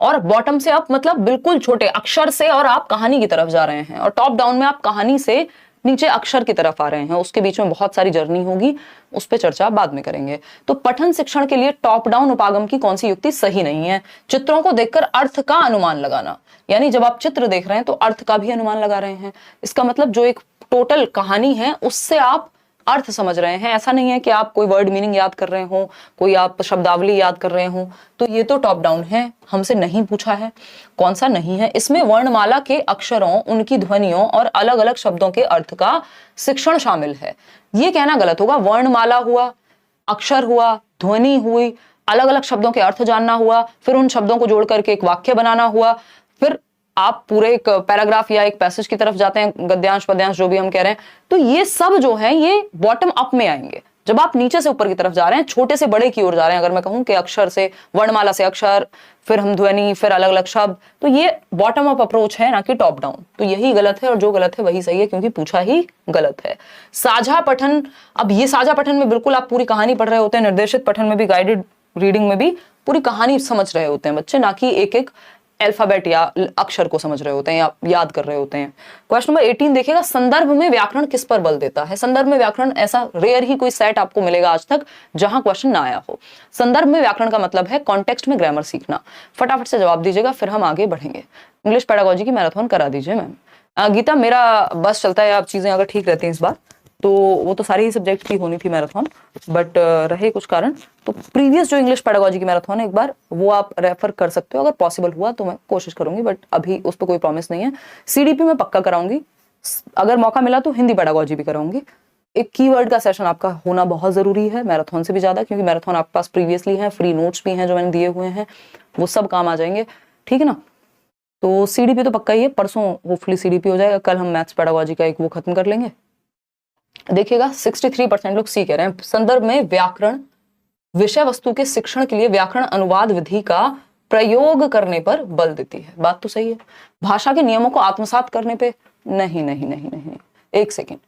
और बॉटम से अप मतलब बिल्कुल छोटे अक्षर से और आप कहानी की तरफ जा रहे हैं, और टॉप डाउन में आप कहानी से नीचे अक्षर की तरफ आ रहे हैं, उसके बीच में बहुत सारी जर्नी होगी, उस पर चर्चा बाद में करेंगे। तो पठन शिक्षण के लिए टॉप डाउन उपागम की कौन सी युक्ति सही नहीं है? चित्रों को देखकर अर्थ का अनुमान लगाना, यानी जब आप चित्र देख रहे हैं तो अर्थ का भी अनुमान लगा रहे हैं। इसका मतलब जो एक टोटल कहानी है उससे आप अर्थ समझ रहे हैं, ऐसा नहीं है कि आप कोई वर्ड मीनिंग याद कर रहे हो, कोई आप शब्दावली याद कर रहे हो। तो ये तो टॉप डाउन है, हमसे नहीं पूछा है। कौन सा नहीं है? इसमें वर्णमाला के अक्षरों, उनकी ध्वनियों और अलग अलग शब्दों के अर्थ का शिक्षण शामिल है। ये कहना गलत होगा। वर्णमाला हुआ, अक्षर हुआ, ध्वनि हुई, अलग अलग शब्दों के अर्थ जानना हुआ, फिर उन शब्दों को जोड़ करके एक वाक्य बनाना हुआ, फिर आप पूरे एक पैराग्राफ या एक पैसेज की तरफ जाते हैं, गद्यांश पद्यांश जो भी हम कह रहे हैं। तो ये सब जो है ये बॉटम अप में आएंगे। जब आप नीचे से ऊपर की तरफ जा रहे हैं, छोटे से बड़े की ओर जा रहे हैं, अगर मैं कहूं कि अक्षर से, वर्णमाला से अक्षर, फिर हम ध्वनि, फिर अलग अलग शब्द, तो ये बॉटम अप अप्रोच है, ना कि टॉप डाउन। तो यही गलत है और जो गलत है वही सही है, क्योंकि पूछा ही गलत है। साझा पठन, अब ये साझा पठन में बिल्कुल आप पूरी कहानी पढ़ रहे होते हैं, निर्देशित पठन में भी, गाइडेड रीडिंग में भी पूरी कहानी समझ रहे होते हैं बच्चे, ना कि एक एक अल्फाबेट या अक्षर को समझ रहे होते हैं या याद कर रहे होते हैं। क्वेश्चन नंबर 18 देखिएगा, संदर्भ में व्याकरण किस पर बल देता है? संदर्भ में व्याकरण, ऐसा रेयर ही कोई सेट आपको मिलेगा आज तक जहां क्वेश्चन ना आया हो। संदर्भ में व्याकरण का मतलब है कॉन्टेक्स्ट में ग्रामर सीखना। फटाफट से जवाब दीजिएगा, फिर हम आगे बढ़ेंगे। इंग्लिश पेडागोजी की मैराथन करा दीजिए मैम। गीता, मेरा बस चलता है, आप चीजें अगर ठीक रहती हैं इस बार तो वो तो सारे ही सब्जेक्ट की होनी थी मैराथन, बट रहे कुछ कारण, तो प्रीवियस जो इंग्लिश पेडागोजी की मैराथन है एक बार वो आप रेफर कर सकते हो, अगर पॉसिबल हुआ तो मैं कोशिश करूंगी, बट अभी उस पर कोई प्रॉमिस नहीं है। सीडीपी में पक्का कराऊंगी, अगर मौका मिला तो हिंदी पेडागोजी भी कराऊंगी। एक कीवर्ड का सेशन आपका होना बहुत जरूरी है, मैराथन से भी ज्यादा, क्योंकि मैराथन आपके पास प्रीवियसली है, फ्री नोट्स भी हैं जो मैंने दिए हुए हैं, वो सब काम आ जाएंगे, ठीक है ना। तो सीडीपी तो पक्का ही है, परसों होपफुली सीडीपी हो जाएगा, कल हम मैथ्स पेडागोजी का एक वो खत्म कर लेंगे। देखिएगा 63% लोग सी कह रहे हैं, संदर्भ में व्याकरण विषय वस्तु के शिक्षण के लिए व्याकरण अनुवाद विधि का प्रयोग करने पर बल देती है। बात तो सही है। भाषा के नियमों को आत्मसात करने पे नहीं नहीं नहीं नहीं, एक सेकेंड।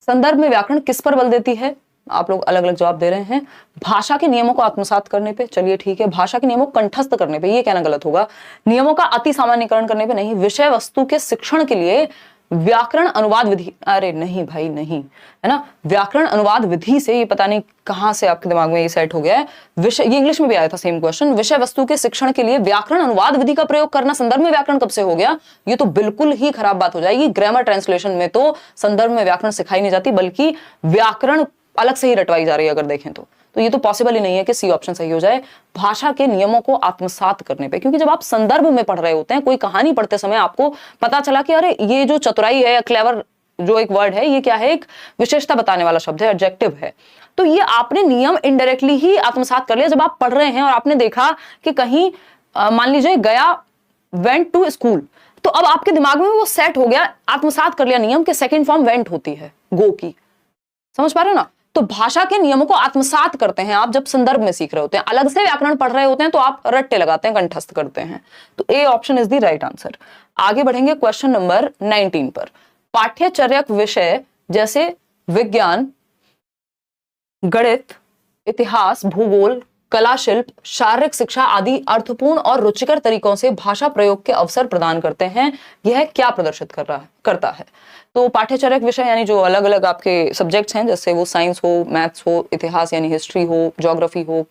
संदर्भ में व्याकरण किस पर बल देती है? आप लोग अलग अलग जवाब दे रहे हैं। भाषा के नियमों को आत्मसात करने पे, चलिए ठीक है। भाषा के नियमों को कंठस्थ करने पे, ये कहना गलत होगा। नियमों का अति सामान्यकरण करने पे नहीं। विषय वस्तु के शिक्षण के लिए व्याकरण अनुवाद विधि, अरे नहीं भाई नहीं, है ना। व्याकरण अनुवाद विधि से, ये पता नहीं कहां से आपके दिमाग में ये सेट हो गया है। विषय, ये इंग्लिश में भी आया था सेम क्वेश्चन, विषय वस्तु के शिक्षण के लिए व्याकरण अनुवाद विधि का प्रयोग करना संदर्भ में व्याकरण कब से हो गया? ये तो बिल्कुल ही खराब बात हो जाएगी। ग्रामर ट्रांसलेशन में तो संदर्भ में व्याकरण सिखाई नहीं जाती, बल्कि व्याकरण अलग से ही रटवाई जा रही है अगर देखें तो ये तो पॉसिबल ही नहीं है कि सी ऑप्शन सही हो जाए। भाषा के नियमों को आत्मसात करने पे, क्योंकि जब आप संदर्भ में पढ़ रहे होते हैं, कोई कहानी पढ़ते समय आपको पता चला कि अरे ये जो चतुराई है या क्लेवर जो एक वर्ड है, ये क्या है? एक विशेषता बताने वाला शब्द है, एडजेक्टिव है। तो ये आपने नियम इनडायरेक्टली ही आत्मसात कर लिया जब आप पढ़ रहे हैं और आपने देखा कि कहीं मान लीजिए गया वेंट टू स्कूल, तो अब आपके दिमाग में वो सेट हो गया, आत्मसात कर लिया नियम के सेकेंड फॉर्म वेंट होती है, गो की। समझ पा रहे हो ना? तो भाषा के नियमों को आत्मसात करते हैं आप जब संदर्भ में सीख रहे होते हैं। अलग से व्याकरण पढ़ रहे होते हैं तो आप रट्टे लगाते हैं, कंठस्थ करते हैं। तो A option is the right answer. आगे बढ़ेंगे क्वेश्चन नंबर 19 पर। पाठ्यचर्यक विषय जैसे विज्ञान, गणित, इतिहास, भूगोल, कला, शिल्प, शारीरिक शिक्षा आदि अर्थपूर्ण और रुचिकर तरीकों से भाषा प्रयोग के अवसर प्रदान करते हैं। यह क्या प्रदर्शित करता है? तो पाठ्यचर्यक विषय यानी जो अलग अलग आपके सब्जेक्ट्स हैं, जैसे वो साइंस हो, मैथ्स हो, इतिहास यानी हिस्ट्री हो, ज्योग्राफी हो,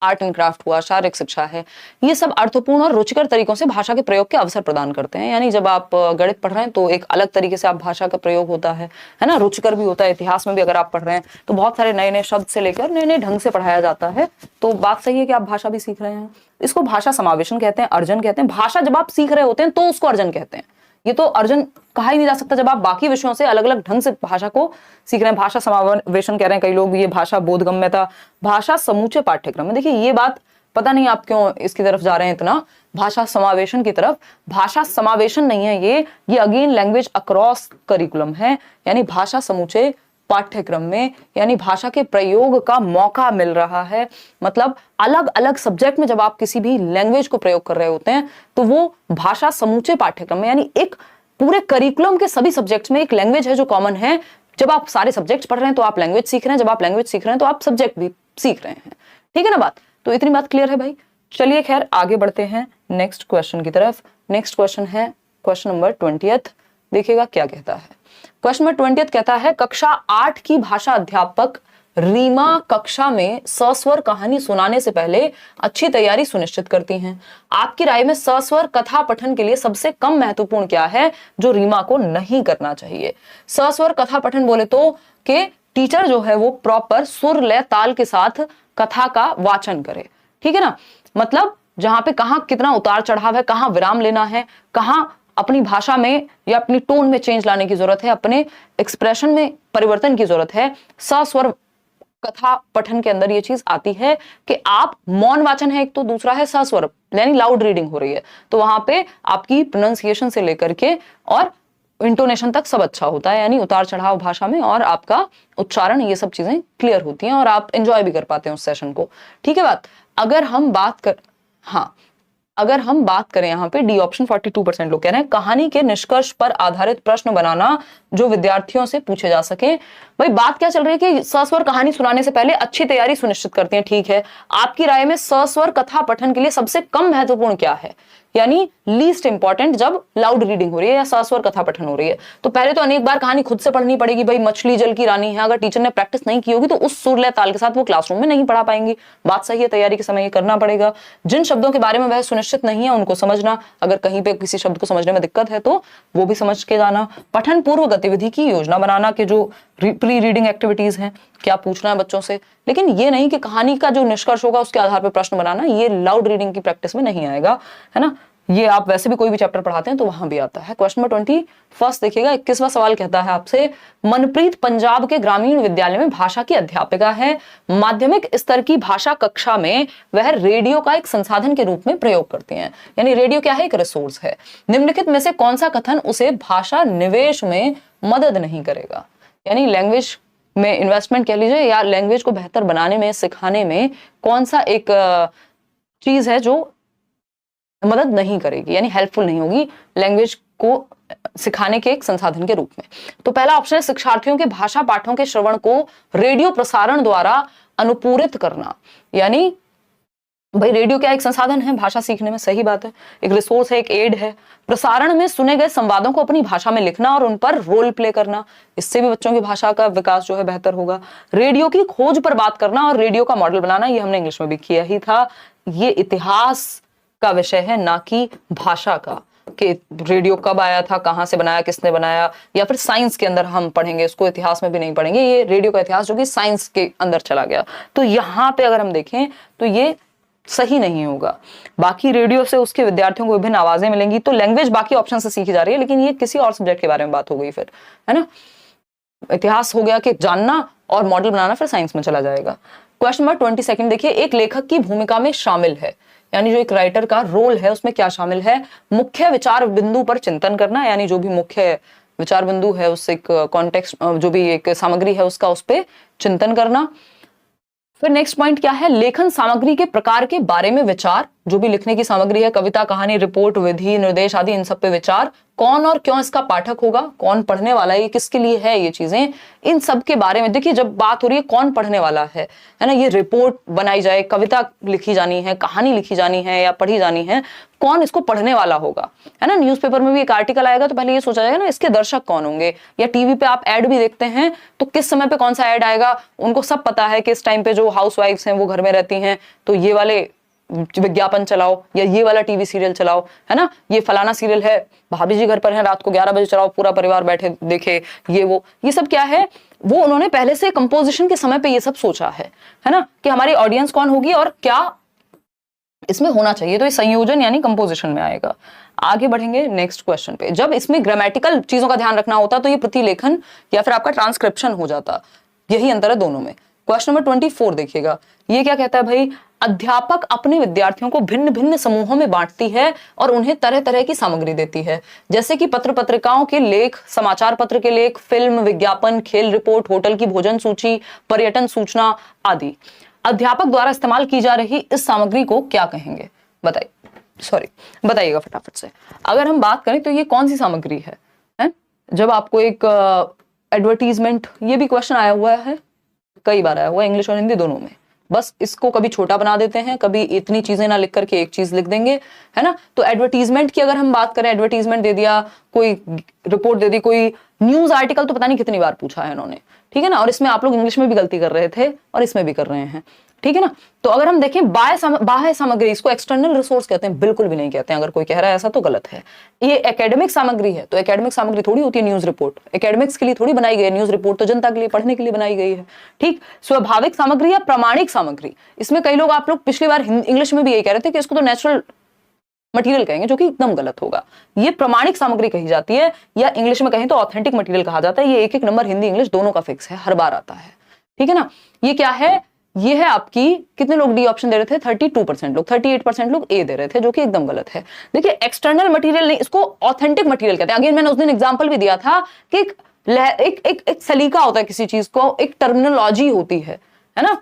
आर्ट एंड क्राफ्ट हुआ, शारीरिक शिक्षा है, ये सब अर्थपूर्ण और रुचिकर तरीकों से भाषा के प्रयोग के अवसर प्रदान करते हैं। यानी जब आप गणित पढ़ रहे हैं तो एक अलग तरीके से आप भाषा का प्रयोग होता है ना, रुचिकर भी होता है। इतिहास में भी अगर आप पढ़ रहे हैं तो बहुत सारे नए नए शब्द से लेकर नए नए ढंग से पढ़ाया जाता है। तो बात सही है कि आप भाषा भी सीख रहे हैं। इसको भाषा समावेशन कहते हैं, अर्जन कहते हैं। भाषा जब आप सीख रहे होते हैं तो उसको अर्जन कहते हैं, ये तो अर्जुन कहा ही नहीं जा सकता। जब आप बाकी विषयों से अलग अलग ढंग से भाषा को सीख रहे हैं, भाषा समावेशन कह रहे हैं कई लोग, ये भाषा बोधगम्यता, भाषा समूचे पाठ्यक्रम में। देखिए ये बात पता नहीं आप क्यों इसकी तरफ जा रहे हैं इतना, भाषा समावेशन की तरफ। भाषा समावेशन नहीं है ये अगेन लैंग्वेज अक्रॉस करिकुलम है, यानी भाषा समूचे पाठ्यक्रम में, यानी भाषा के प्रयोग का मौका मिल रहा है। मतलब अलग अलग सब्जेक्ट में जब आप किसी भी लैंग्वेज को प्रयोग कर रहे होते हैं तो वो भाषा समूचे पाठ्यक्रम में, यानी एक पूरे करिकुलम के सभी सब्जेक्ट्स में एक लैंग्वेज है जो कॉमन है। जब आप सारे सब्जेक्ट्स पढ़ रहे हैं तो आप लैंग्वेज सीख रहे हैं, जब आप लैंग्वेज सीख रहे हैं तो आप सब्जेक्ट भी सीख रहे हैं। ठीक है ना बात? तो इतनी बात क्लियर है भाई। चलिए खैर आगे बढ़ते हैं नेक्स्ट क्वेश्चन की तरफ। नेक्स्ट क्वेश्चन है क्वेश्चन नंबर 20। देखिएगा क्या कहता है। क्वेश्चन नंबर 20 कहता है, कक्षा 8 की भाषा अध्यापक रीमा कक्षा में सस्वर कहानी सुनाने से पहले अच्छी तैयारी सुनिश्चित करती हैं। आपकी राय में सस्वर कथा पठन के लिए सबसे कम महत्वपूर्ण क्या है जो रीमा को नहीं करना चाहिए? सस्वर कथा पठन बोले तो कि टीचर जो है वो प्रॉपर सुर लय ताल के साथ कथा का वाचन करे। ठीक है ना? मतलब जहां पे कहां कितना उतार चढ़ाव है, कहां विराम लेना है, कहां अपनी भाषा में या अपनी टोन में चेंज लाने की जरूरत है, अपने एक्सप्रेशन में परिवर्तन की जरूरत है। सस्वर कथा पठन के अंदर ये चीज आती है कि आप मौन वाचन है एक, तो दूसरा है सस्वर यानी लाउड रीडिंग हो रही है, तो वहां पे आपकी प्रोनाउंसिएशन से लेकर के और इंटोनेशन तक सब अच्छा होता है, यानी उतार चढ़ाव भाषा में और आपका उच्चारण, ये सब चीजें क्लियर होती हैं और आप एंजॉय भी कर पाते हैं उस सेशन को। ठीक है बात? अगर हम बात करें यहाँ पे डी ऑप्शन 42% लोग कह रहे हैं कहानी के निष्कर्ष पर आधारित प्रश्न बनाना जो विद्यार्थियों से पूछे जा सके। भाई बात क्या चल रही है कि सस्वर कहानी सुनाने से पहले अच्छी तैयारी सुनिश्चित करते हैं। ठीक है, आपकी राय में सस्वर कथा पठन के लिए सबसे कम महत्वपूर्ण क्या है, यानी लीस्ट इंपॉर्टेंट जब लाउड रीडिंग हो रही है या सस्वर कथा पठन हो रही है? तो पहले तो अनेक बार कहानी खुद से पढ़नी पड़ेगी। भाई मछली जल की रानी है, अगर टीचर ने प्रैक्टिस नहीं की होगी तो उस सुर लय ताल के साथ वो क्लासरूम में नहीं पढ़ा पाएंगी। बात सही है, तैयारी के समय ये करना पड़ेगा। जिन शब्दों के बारे में वह सुनिश्चित नहीं है उनको समझना, अगर कहीं पे किसी शब्द को समझने में दिक्कत है तो वो भी समझ के जाना। पठन पूर्व गतिविधि की योजना बनाना के जो प्री रीडिंग एक्टिविटीज हैं, क्या पूछना है बच्चों से, लेकिन ये नहीं कि कहानी का जो निष्कर्ष होगा उसके आधार पर प्रश्न बनाना, ये लाउड रीडिंग की प्रैक्टिस में नहीं आएगा, है ना? ये आप वैसे भी कोई भी चैप्टर पढ़ाते हैं तो वहां भी आता है। क्वेश्चन नंबर 21 देखिएगा, 21वां सवाल कहता है आपसे, मनप्रीत पंजाब के ग्रामीण विद्यालय में भाषा की अध्यापिका है। माध्यमिक स्तर की भाषा कक्षा में वह रेडियो का एक संसाधन के रूप में प्रयोग करती हैं, यानी रेडियो क्या है? एक रिसोर्स है। निम्नलिखित में से कौन सा कथन उसे भाषा निवेश में मदद नहीं करेगा? यानी लैंग्वेज में इन्वेस्टमेंट कह लीजिए या लैंग्वेज को बेहतर बनाने में, सिखाने में कौन सा एक चीज है जो मदद नहीं करेगी, यानी हेल्पफुल नहीं होगी लैंग्वेज को सिखाने के एक संसाधन के रूप में? तो पहला ऑप्शन है शिक्षार्थियों के भाषा पाठों के श्रवण को रेडियो प्रसारण द्वारा अनुपूरित करना। यानी भाई रेडियो क्या एक संसाधन है भाषा सीखने में, सही बात है, एक रिसोर्स है, एक एड है। प्रसारण में सुने गए संवादों को अपनी भाषा में लिखना और उन पर रोल प्ले करना, इससे भी बच्चों की भाषा का विकास जो है बेहतर होगा। रेडियो की खोज पर बात करना और रेडियो का मॉडल बनाना, ये हमने इंग्लिश में भी किया ही था। ये इतिहास का विषय है ना कि भाषा का, कि रेडियो कब आया था, कहां से बनाया, किसने बनाया, या फिर साइंस के अंदर हम पढ़ेंगे इसको, इतिहास में भी नहीं पढ़ेंगे। ये रेडियो का इतिहास जो कि साइंस के अंदर चला गया, तो यहाँ पे अगर हम देखें तो ये सही नहीं होगा। बाकी रेडियो से उसके विद्यार्थियों को विभिन्न आवाजें मिलेंगी, तो लैंग्वेज बाकी ऑप्शन से सीखी जा रही है, लेकिन ये किसी और सब्जेक्ट के बारे में बात हो गई फिर, है ना? इतिहास हो गया कि जानना और मॉडल बनाना, फिर साइंस में चला जाएगा। क्वेश्चन नंबर 22 देखिए, एक लेखक की भूमिका में शामिल है, यानी जो एक राइटर का रोल है उसमें क्या शामिल है? मुख्य विचार बिंदु पर चिंतन करना, यानी जो भी मुख्य विचार बिंदु है उससे एक कॉन्टेक्स्ट, जो भी एक सामग्री है उसका उस पर चिंतन करना। फिर नेक्स्ट पॉइंट क्या है? लेखन सामग्री के प्रकार के बारे में विचार, जो भी लिखने की सामग्री है, कविता, कहानी, रिपोर्ट, विधि, निर्देश आदि, इन सब पे विचार। कौन और क्यों इसका पाठक होगा, कौन पढ़ने वाला है, ये किसके लिए है, ये चीजें, इन सब के बारे में देखिए। जब बात हो रही है कौन पढ़ने वाला है ना, ये रिपोर्ट बनाई जाए, कविता लिखी जानी है, कहानी लिखी जानी है या पढ़ी जानी है, कौन इसको पढ़ने वाला होगा, है ना? न्यूज़पेपर में भी एक आर्टिकल आएगा तो पहले ये सोचा जाएगा ना इसके दर्शक कौन होंगे, या टीवी पे आप एड भी देखते हैं तो किस समय पे कौन सा एड आएगा, उनको सब पता है कि इस टाइम पे जो हाउसवाइफ्स हैं वो घर में रहती हैं तो ये वाले विज्ञापन चलाओ, या ये वाला टीवी सीरियल चलाओ, है ना? ये फलाना सीरियल है, भाभी जी घर पर है, रात को 11 बजे चलाओ, पूरा परिवार बैठे देखे, ये सब क्या है? वो उन्होंने पहले से कंपोजिशन के समय पे ये सब सोचा है ना, कि हमारी ऑडियंस कौन होगी और क्या इसमें होना चाहिए, तो ये संयोजन यानी कंपोजिशन में आएगा। आगे बढ़ेंगे नेक्स्ट क्वेश्चन पे। जब इसमें ग्रामेटिकल चीजों का ध्यान रखना होता तो ये प्रतिलेखन या फिर आपका ट्रांसक्रिप्शन हो जाता, यही अंतर है दोनों में। क्वेश्चन नंबर 24 देखिएगा, ये क्या कहता है भाई, अध्यापक अपने विद्यार्थियों को भिन्न भिन्न समूहों में बांटती है और उन्हें तरह तरह की सामग्री देती है, जैसे कि पत्र पत्रिकाओं के लेख, समाचार पत्र के लेख, फिल्म, विज्ञापन, खेल रिपोर्ट, होटल की भोजन सूची, पर्यटन सूचना आदि। अध्यापक द्वारा इस्तेमाल की जा रही इस सामग्री को क्या कहेंगे? बताइएगा फटाफट से। अगर हम बात करें तो ये कौन सी सामग्री है? जब आपको एक एडवर्टीजमेंट, ये भी क्वेश्चन आया हुआ है, कई बार आया हुआ है, इंग्लिश और हिंदी दोनों में। बस इसको कभी छोटा बना देते हैं, कभी इतनी चीजें ना लिख करके एक चीज लिख देंगे, है ना। तो एडवर्टीजमेंट की अगर हम बात करें, एडवर्टीजमेंट दे दिया, कोई रिपोर्ट दे दी, कोई न्यूज आर्टिकल, तो पता नहीं कितनी बार पूछा है इन्होंने, ठीक है ना। और इसमें आप लोग इंग्लिश में भी गलती कर रहे थे और इसमें भी कर रहे हैं, ठीक है ना। तो अगर हम देखें बाह्य सामग्री, इसको एक्सटर्नल रिसोर्स कहते हैं, बिल्कुल भी नहीं कहते हैं। अगर कोई कह रहा है ऐसा तो गलत है। ये एकेडमिक सामग्री है, तो एकेडमिक सामग्री थोड़ी होती है न्यूज रिपोर्ट, एकेडमिक्स के लिए थोड़ी बनाई गई है न्यूज रिपोर्ट, तो जनता के लिए पढ़ने के लिए बनाई गई है, ठीक। स्वाभाविक सामग्री या प्रामाणिक सामग्री, इसमें कई लोग, आप लोग पिछली बार इंग्लिश में भी यही कह रहे थे कि इसको तो नेचुरल मटेरियल कहेंगे, जो कि एकदम गलत होगा। ये प्रमाणिक सामग्री कही जाती है, या इंग्लिश में कहें तो ऑथेंटिक मटेरियल कहा जाता है। ये एक नंबर हिंदी इंग्लिश दोनों का फिक्स है, हर बार आता है, ठीक है ना। ये क्या है? ये है आपकी, कितने लोग डी ऑप्शन दे रहे थे? 32% लोग, 38% लोग ए दे रहे थे, जो कि एकदम गलत है। देखिए एक्सटर्नल मटेरियल नहीं, इसको ऑथेंटिक मटेरियल कहते हैं। अगेन मैंने उस दिन एग्जांपल भी दिया था कि एक सलीका होता है किसी चीज को, एक टर्मिनोलॉजी होती है ना।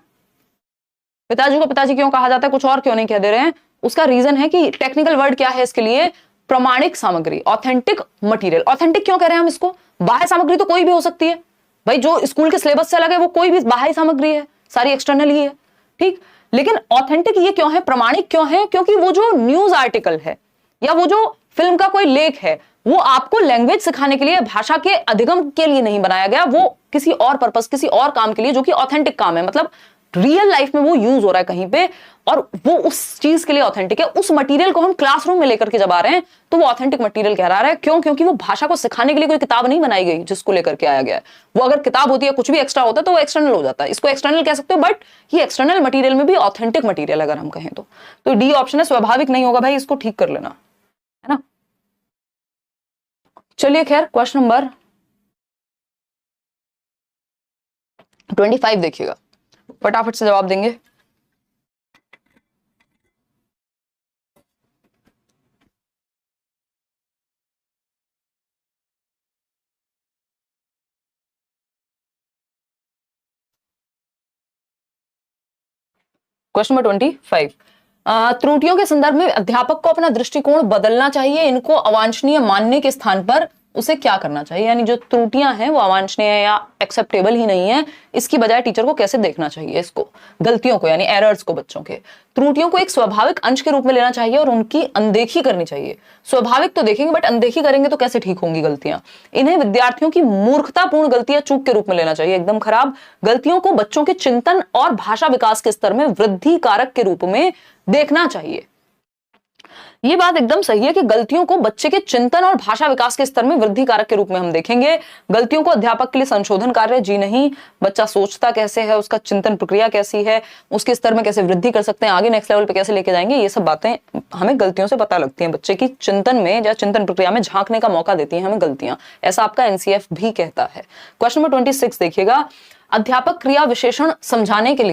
पिताजी को पिताजी क्यों कहा जाता है, कुछ और क्यों नहीं कह दे रहे हैं? उसका रीजन है कि टेक्निकल वर्ड क्या है इसके लिए, प्रमाणिक सामग्री, ऑथेंटिक मटेरियल। ऑथेंटिक क्यों कह रहे हैं हम इसको? बाह्य सामग्री तो कोई भी हो सकती है भाई, जो स्कूल के सिलेबस से अलग है वो कोई भी बाह्य सामग्री है, सारी एक्सटर्नल ही है, ठीक। लेकिन ऑथेंटिक ये क्यों है, प्रमाणिक क्यों है? क्योंकि वो जो न्यूज आर्टिकल है या वो जो फिल्म का कोई लेख है, वो आपको लैंग्वेज सिखाने के लिए, भाषा के अधिगम के लिए नहीं बनाया गया, वो किसी और पर्पस, किसी और काम के लिए, जो कि ऑथेंटिक काम है, मतलब रियल लाइफ में वो यूज हो रहा है कहीं पे, और वो उस चीज के लिए ऑथेंटिक है। उस मटेरियल को हम क्लासरूम में लेकर के जब आ रहे हैं तो वो ऑथेंटिक मटेरियल कह रहा है। क्यों? क्योंकि वो भाषा को सिखाने के लिए कोई किताब नहीं बनाई गई जिसको लेकर के आया गया है। वो अगर किताब होती है, कुछ भी एक्स्ट्रा होता है, तो वो एक्सटर्नल हो जाता है। इसको एक्सटर्नल कह सकते हो, बट ये एक्सटर्नल मटेरियल में भी ऑथेंटिक मटेरियल अगर हम कहें तो डी ऑप्शन है, स्वाभाविक नहीं होगा भाई, इसको ठीक कर लेना, है ना। चलिए खैर, क्वेश्चन नंबर 25 देखिएगा, फटाफट से जवाब देंगे। क्वेश्चन नंबर 25, त्रुटियों के संदर्भ में अध्यापक को अपना दृष्टिकोण बदलना चाहिए। इनको अवांछनीय मानने के स्थान पर उसे क्या करना चाहिए? यानी जो त्रुटियां हैं वो अवांछनीय या एक्सेप्टेबल ही नहीं है, इसकी बजाय टीचर को कैसे देखना चाहिए इसको, गलतियों को, यानी एरर्स को, बच्चों के त्रुटियों को एक स्वाभाविक अंश के रूप में लेना चाहिए और उनकी अनदेखी करनी चाहिए। स्वाभाविक तो देखेंगे, बट अनदेखी करेंगे तो कैसे ठीक होंगी गलतियां? इन्हें विद्यार्थियों की मूर्खतापूर्ण गलतियां चूक के रूप में लेना चाहिए, एकदम खराब। गलतियों को बच्चों के चिंतन और भाषा विकास के स्तर में वृद्धि कारक के रूप में देखना चाहिए। ये बात एकदम सही है कि गलतियों को बच्चे के चिंतन और भाषा विकास के स्तर में वृद्धि कारक के रूप में हम देखेंगे। गलतियों को अध्यापक के लिए संशोधन कार्य जी नहीं, बच्चा सोचता कैसे है, उसका चिंतन प्रक्रिया कैसी है, उसके स्तर में कैसे वृद्धि कर सकते हैं, आगे नेक्स्ट लेवल पे कैसे लेके जाएंगे, ये सब बातें हमें गलतियों से पता लगती हैं। बच्चे की चिंतन में या चिंतन प्रक्रिया में झांकने का मौका देती है हमें गलतियां, ऐसा आपका एनसीएफ भी कहता है। क्वेश्चन नंबर 26 देखिएगा, अध्यापक क्रिया विशेषण समझाने के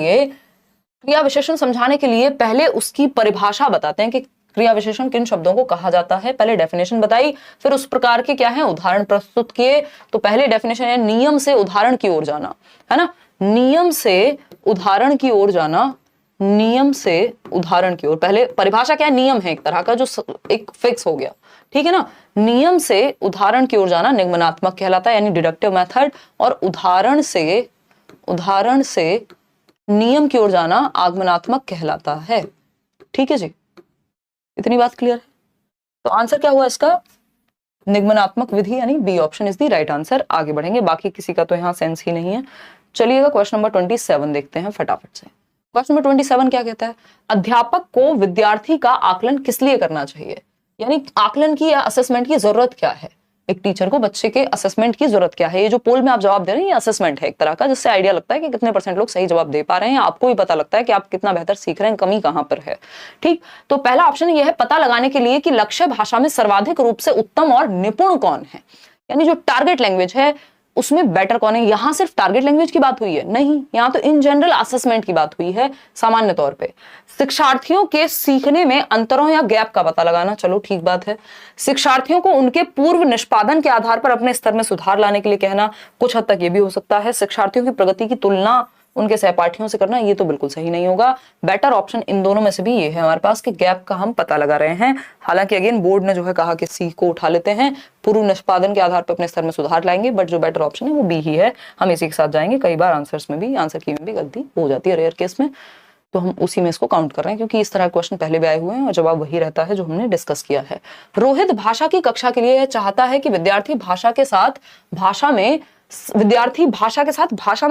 लिए पहले उसकी परिभाषा बताते हैं कि क्रिया विशेषण किन शब्दों को कहा जाता है। पहले डेफिनेशन बताई, फिर उस प्रकार के क्या है उदाहरण प्रस्तुत किए। तो पहले डेफिनेशन है नियम से उदाहरण की ओर जाना, है ना, नियम से उदाहरण की ओर जाना, नियम से उदाहरण की ओर। पहले परिभाषा क्या है, नियम है एक तरह का जो एक फिक्स हो गया, ठीक है ना। नियम से उदाहरण की ओर जाना निगमनात्मक कहलाता है, यानी डिडक्टिव मेथड, और उदाहरण से नियम की ओर जाना आगमनात्मक कहलाता है, ठीक है जी, इतनी बात क्लियर है। तो आंसर क्या हुआ इसका, निगमनात्मक विधि, यानी B option is the right answer. आगे बढ़ेंगे, बाकी किसी का तो यहाँ सेंस ही नहीं है। चलिएगा क्वेश्चन नंबर 27 देखते हैं फटाफट से। क्वेश्चन नंबर 27 क्या कहता है, अध्यापक को विद्यार्थी का आकलन किस लिए करना चाहिए, यानी आकलन की या असेसमेंट की जरूरत क्या है। एक टीचर को बच्चे के असेसमेंट की जरूरत क्या है। ये जो पोल में आप जवाब दे रहे हैं ये असेसमेंट है एक तरह का, जिससे आइडिया लगता है कि कितने % लोग सही जवाब दे पा रहे हैं, आपको भी पता लगता है कि आप कितना बेहतर सीख रहे हैं, कमी कहां पर है। ठीक, तो पहला ऑप्शन ये है पता लगाने के लिए कि लक्ष्य भाषा में सर्वाधिक रूप से उत्तम और निपुण कौन है, यानी जो टारगेट लैंग्वेज है उसमें बेटर कौन है। यहां सिर्फ टारगेट लैंग्वेज की बात हुई है नहीं, यहां तो इन जनरल असेसमेंट की बात हुई है सामान्य तौर पे। शिक्षार्थियों के सीखने में अंतरों या गैप का पता लगाना, चलो ठीक बात है। शिक्षार्थियों को उनके पूर्व निष्पादन के आधार पर अपने स्तर में सुधार लाने के लिए कहना, कुछ हद तक ये भी हो सकता है। शिक्षार्थियों की प्रगति की तुलना उनके सहपाठियों से करना, ये तो बिल्कुल सही नहीं होगा। बेटर ऑप्शन इन दोनों में से भी ये है हमारे पास कि गैप का हम पता लगा रहे हैं। हालांकि अगेन बोर्ड ने जो है कहा कि सी को उठा लेते हैं, पूर्व निष्पादन के आधार पर अपने स्तर में सुधार लाएंगे, बट जो बेटर ऑप्शन है वो बी ही है। हम इसी के साथ जाएंगे। कई बार आंसर्स में भी, आंसर की में भी गलती हो जाती है रेयर केस में, तो हम उसी में इसको काउंट कर रहे हैं क्योंकि इस तरह क्वेश्चन पहले भी आए हुए हैं और जवाब वही रहता है जो हमने डिस्कस किया है। रोहित भाषा की कक्षा के लिए चाहता है कि विद्यार्थी भाषा के साथ भाषा में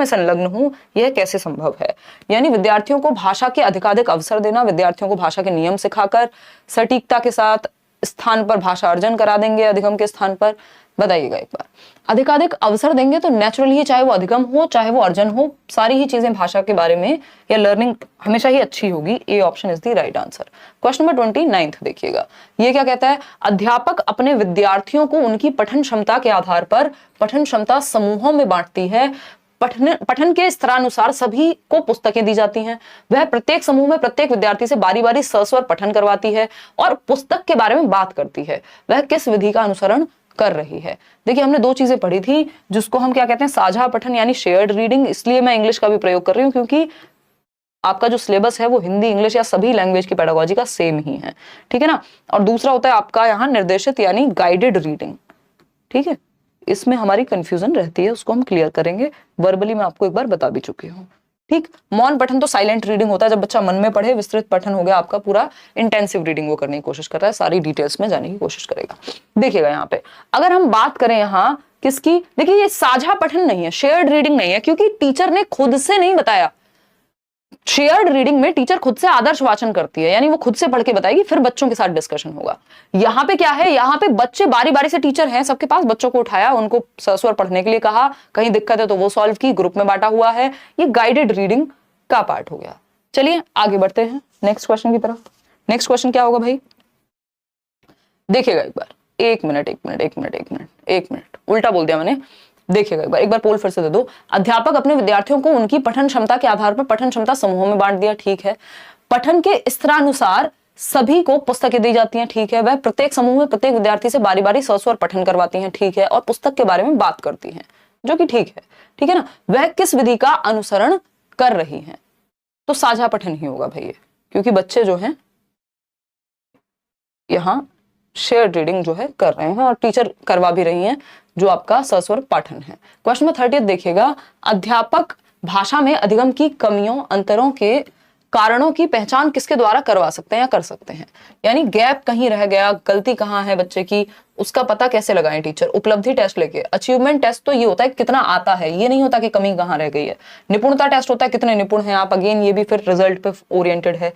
संलग्न हो, यह कैसे संभव है। यानी विद्यार्थियों को भाषा के अधिकाधिक अवसर देना, विद्यार्थियों को भाषा के नियम सिखाकर सटीकता के साथ स्थान पर भाषा अर्जन करा देंगे अधिगम के स्थान पर। बताइएगा एक बार, अधिकाधिक अवसर देंगे तो नेचुरली चाहे वो अधिगम हो चाहे वो अर्जन हो, सारी ही चीजें भाषा के बारे में या लर्निंग हमेशा ही अच्छी होगी। A option is the right answer. Question number 29 देखिएगा, ये क्या कहता है। अध्यापक अपने विद्यार्थियों को उनकी पठन क्षमता के आधार पर पठन क्षमता समूहों में बांटती है। पठन के स्तरानुसार सभी को पुस्तकें दी जाती हैं। वह प्रत्येक समूह में प्रत्येक विद्यार्थी से बारी बारी सस्वर पठन करवाती है और पुस्तक के बारे में बात करती है। वह किस विधि का अनुसरण कर रही है। देखिए हमने दो चीजें पढ़ी थी जिसको हम क्या कहते हैं, साझा पठन यानी शेयर्ड रीडिंग। इसलिए मैं इंग्लिश का भी प्रयोग कर रही हूँ क्योंकि आपका जो सिलेबस है वो हिंदी, इंग्लिश या सभी लैंग्वेज की पेडागोजी का सेम ही है, ठीक है ना। और दूसरा होता है आपका यहाँ निर्देशित यानी गाइडेड रीडिंग, ठीक है। इसमें हमारी कंफ्यूजन रहती है, उसको हम क्लियर करेंगे। वर्बली मैं आपको एक बार बता भी चुकी हूँ, ठीक। मौन पठन तो साइलेंट रीडिंग होता है, जब बच्चा मन में पढ़े। विस्तृत पठन हो गया आपका पूरा इंटेंसिव रीडिंग, वो करने की कोशिश कर रहा है, सारी डिटेल्स में जाने की कोशिश करेगा। देखिएगा यहाँ पे अगर हम बात करें यहाँ किसकी, देखिए ये साझा पठन नहीं है, शेयर्ड रीडिंग नहीं है, क्योंकि टीचर ने खुद से नहीं बताया। शेयर्ड रीडिंग में टीचर खुद से आदर्श वाचन करती है, यानी वो खुद से पढ़ के बताएगी, फिर बच्चों के साथ डिस्कशन होगा। यहाँ पे क्या है, यहाँ पे बच्चे बारी बारी से, टीचर हैं सबके पास, बच्चों को उठाया, उनको सस्वर पढ़ने के लिए कहा, कहीं दिक्कत है तो वो सॉल्व की, ग्रुप में बांटा हुआ है। ये गाइडेड रीडिंग का पार्ट हो गया। चलिए आगे बढ़ते हैं नेक्स्ट क्वेश्चन की तरफ। नेक्स्ट क्वेश्चन क्या होगा भाई, देखिएगा एक बार, एक मिनट उल्टा बोल दिया मैंने। देखिएगा एक बार पोल फिर से दे दो। अध्यापक अपने विद्यार्थियों को उनकी पठन क्षमता के आधार पर पठन क्षमता समूहों में बांट दिया, ठीक है। पठन के स्तरानुसार सभी को पुस्तकें दी जाती हैं, ठीक है। वह प्रत्येक समूह में प्रत्येक विद्यार्थी से बारी बारी सस्वर पठन करवाती हैं, ठीक है। और पुस्तक के बारे में बात करती हैं, जो कि ठीक है ना। वह किस विधि का अनुसरण कर रही हैं, तो साझा पठन ही होगा भैया, क्योंकि बच्चे जो हैं यहाँ शेयर रीडिंग जो है कर रहे हैं और टीचर करवा भी रही हैं, जो आपका सस्वर पाठन है। क्वेश्चन नंबर 30 देखिएगा, अध्यापक भाषा में अधिगम की कमियों, अंतरों के कारणों की पहचान किसके द्वारा करवा सकते हैं या कर सकते हैं। यानी गैप कहीं रह गया, गलती कहाँ है बच्चे की, उसका पता कैसे लगाएं टीचर। उपलब्धि टेस्ट लेके, अचीवमेंट टेस्ट तो ये होता है कितना आता है, ये नहीं होता कि कमी कहाँ रह गई है। निपुणता टेस्ट होता है कितने निपुण हैं आप, अगेन ये भी फिर रिजल्ट पे ओरिएंटेड है।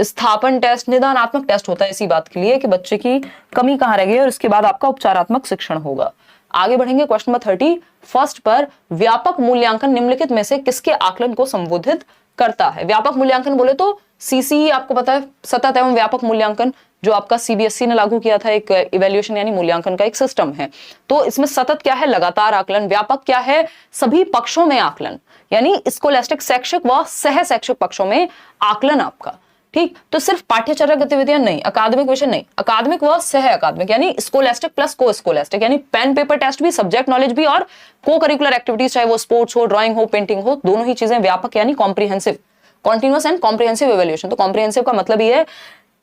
स्थापन टेस्ट निदानात्मक टेस्ट होता है इसी बात के लिए कि बच्चे की कमी कहाँ रह गई है, और इसके बाद आपका उपचारात्मक शिक्षण होगा। आगे बढ़ेंगे क्वेश्चन नंबर 31 पर, व्यापक मूल्यांकन निम्नलिखित में से किसके आकलन को संबोधित करता है। व्यापक मूल्यांकन बोले तो सीसीई आपको पता है, सतत एवं व्यापक मूल्यांकन, जो आपका सीबीएसई ने लागू किया था, एक इवैल्यूएशन यानी मूल्यांकन का एक सिस्टम है। तो इसमें सतत क्या है, लगातार आकलन। व्यापक क्या है, सभी पक्षों में आकलन, यानी स्कोलैस्टिक शैक्षिक व सह शैक्षिक पक्षों में आकलन आपका, ठीक। तो सिर्फ पाठ्यचर्या गतिविधियां नहीं, अकादमिक विषय नहीं, अकादमिक व सह अकादमिक यानी स्कोलैस्टिक प्लस को स्कोलैस्टिक, यानी पेन पेपर टेस्ट भी, सब्जेक्ट नॉलेज भी, और को करिकुलर एक्टिविटीज, चाहे वो स्पोर्ट्स हो, ड्राइंग हो, पेंटिंग हो, दोनों ही चीजें व्यापक यानी comprehensive, continuous and comprehensive evaluation. तो कॉम्प्रिहेंसिव का मतलब ये है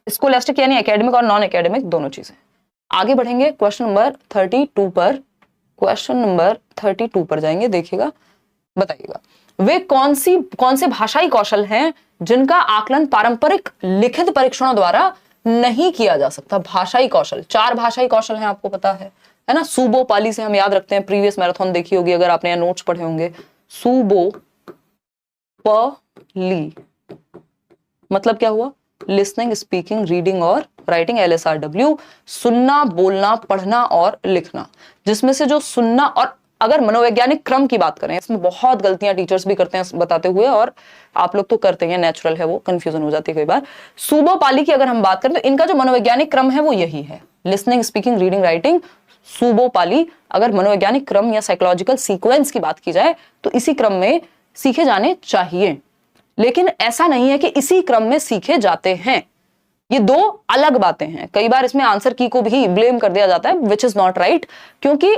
स्कोलैस्टिक यानी एकेडमिक और नॉन एकेडमिक दोनों चीजें। आगे बढ़ेंगे क्वेश्चन नंबर 32 पर, क्वेश्चन नंबर 32 पर जाएंगे, देखिएगा, बताइएगा वे कौन से भाषाई कौशल हैं जिनका आकलन पारंपरिक लिखित परीक्षणों द्वारा नहीं किया जा सकता। भाषाई कौशल, 4 भाषाई कौशल हैं, आपको पता है ना। सूबो पाली से हम याद रखते हैं, प्रीवियस मैराथन देखी होगी अगर आपने, यहाँ नोट्स पढ़े होंगे। सूबो पाली मतलब क्या हुआ, लिसनिंग, स्पीकिंग, रीडिंग और राइटिंग, LSRW, सुनना, बोलना, पढ़ना और लिखना। जिसमें से जो सुनना, और अगर मनोवैज्ञानिक क्रम की बात करें, इसमें बहुत गलतियां टीचर्स भी करते हैं बताते हुए, और आप लोग तो करते हैं, नेचुरल है वो, कंफ्यूजन हो जाती है कई बार। सुबो पाली की अगर हम बात करें तो इनका जो मनोवैज्ञानिक क्रम है वो यही है, लिसनिंग, स्पीकिंग, रीडिंग, राइटिंग, सुबो पाली। अगर मनोवैज्ञानिक क्रम या साइकोलॉजिकल सीक्वेंस की बात की जाए तो इसी क्रम में सीखे जाने चाहिए, लेकिन ऐसा नहीं है कि इसी क्रम में सीखे जाते हैं। ये दो अलग बातें हैं। कई बार इसमें आंसर की को भी ब्लेम कर दिया जाता है, विच इज नॉट राइट, क्योंकि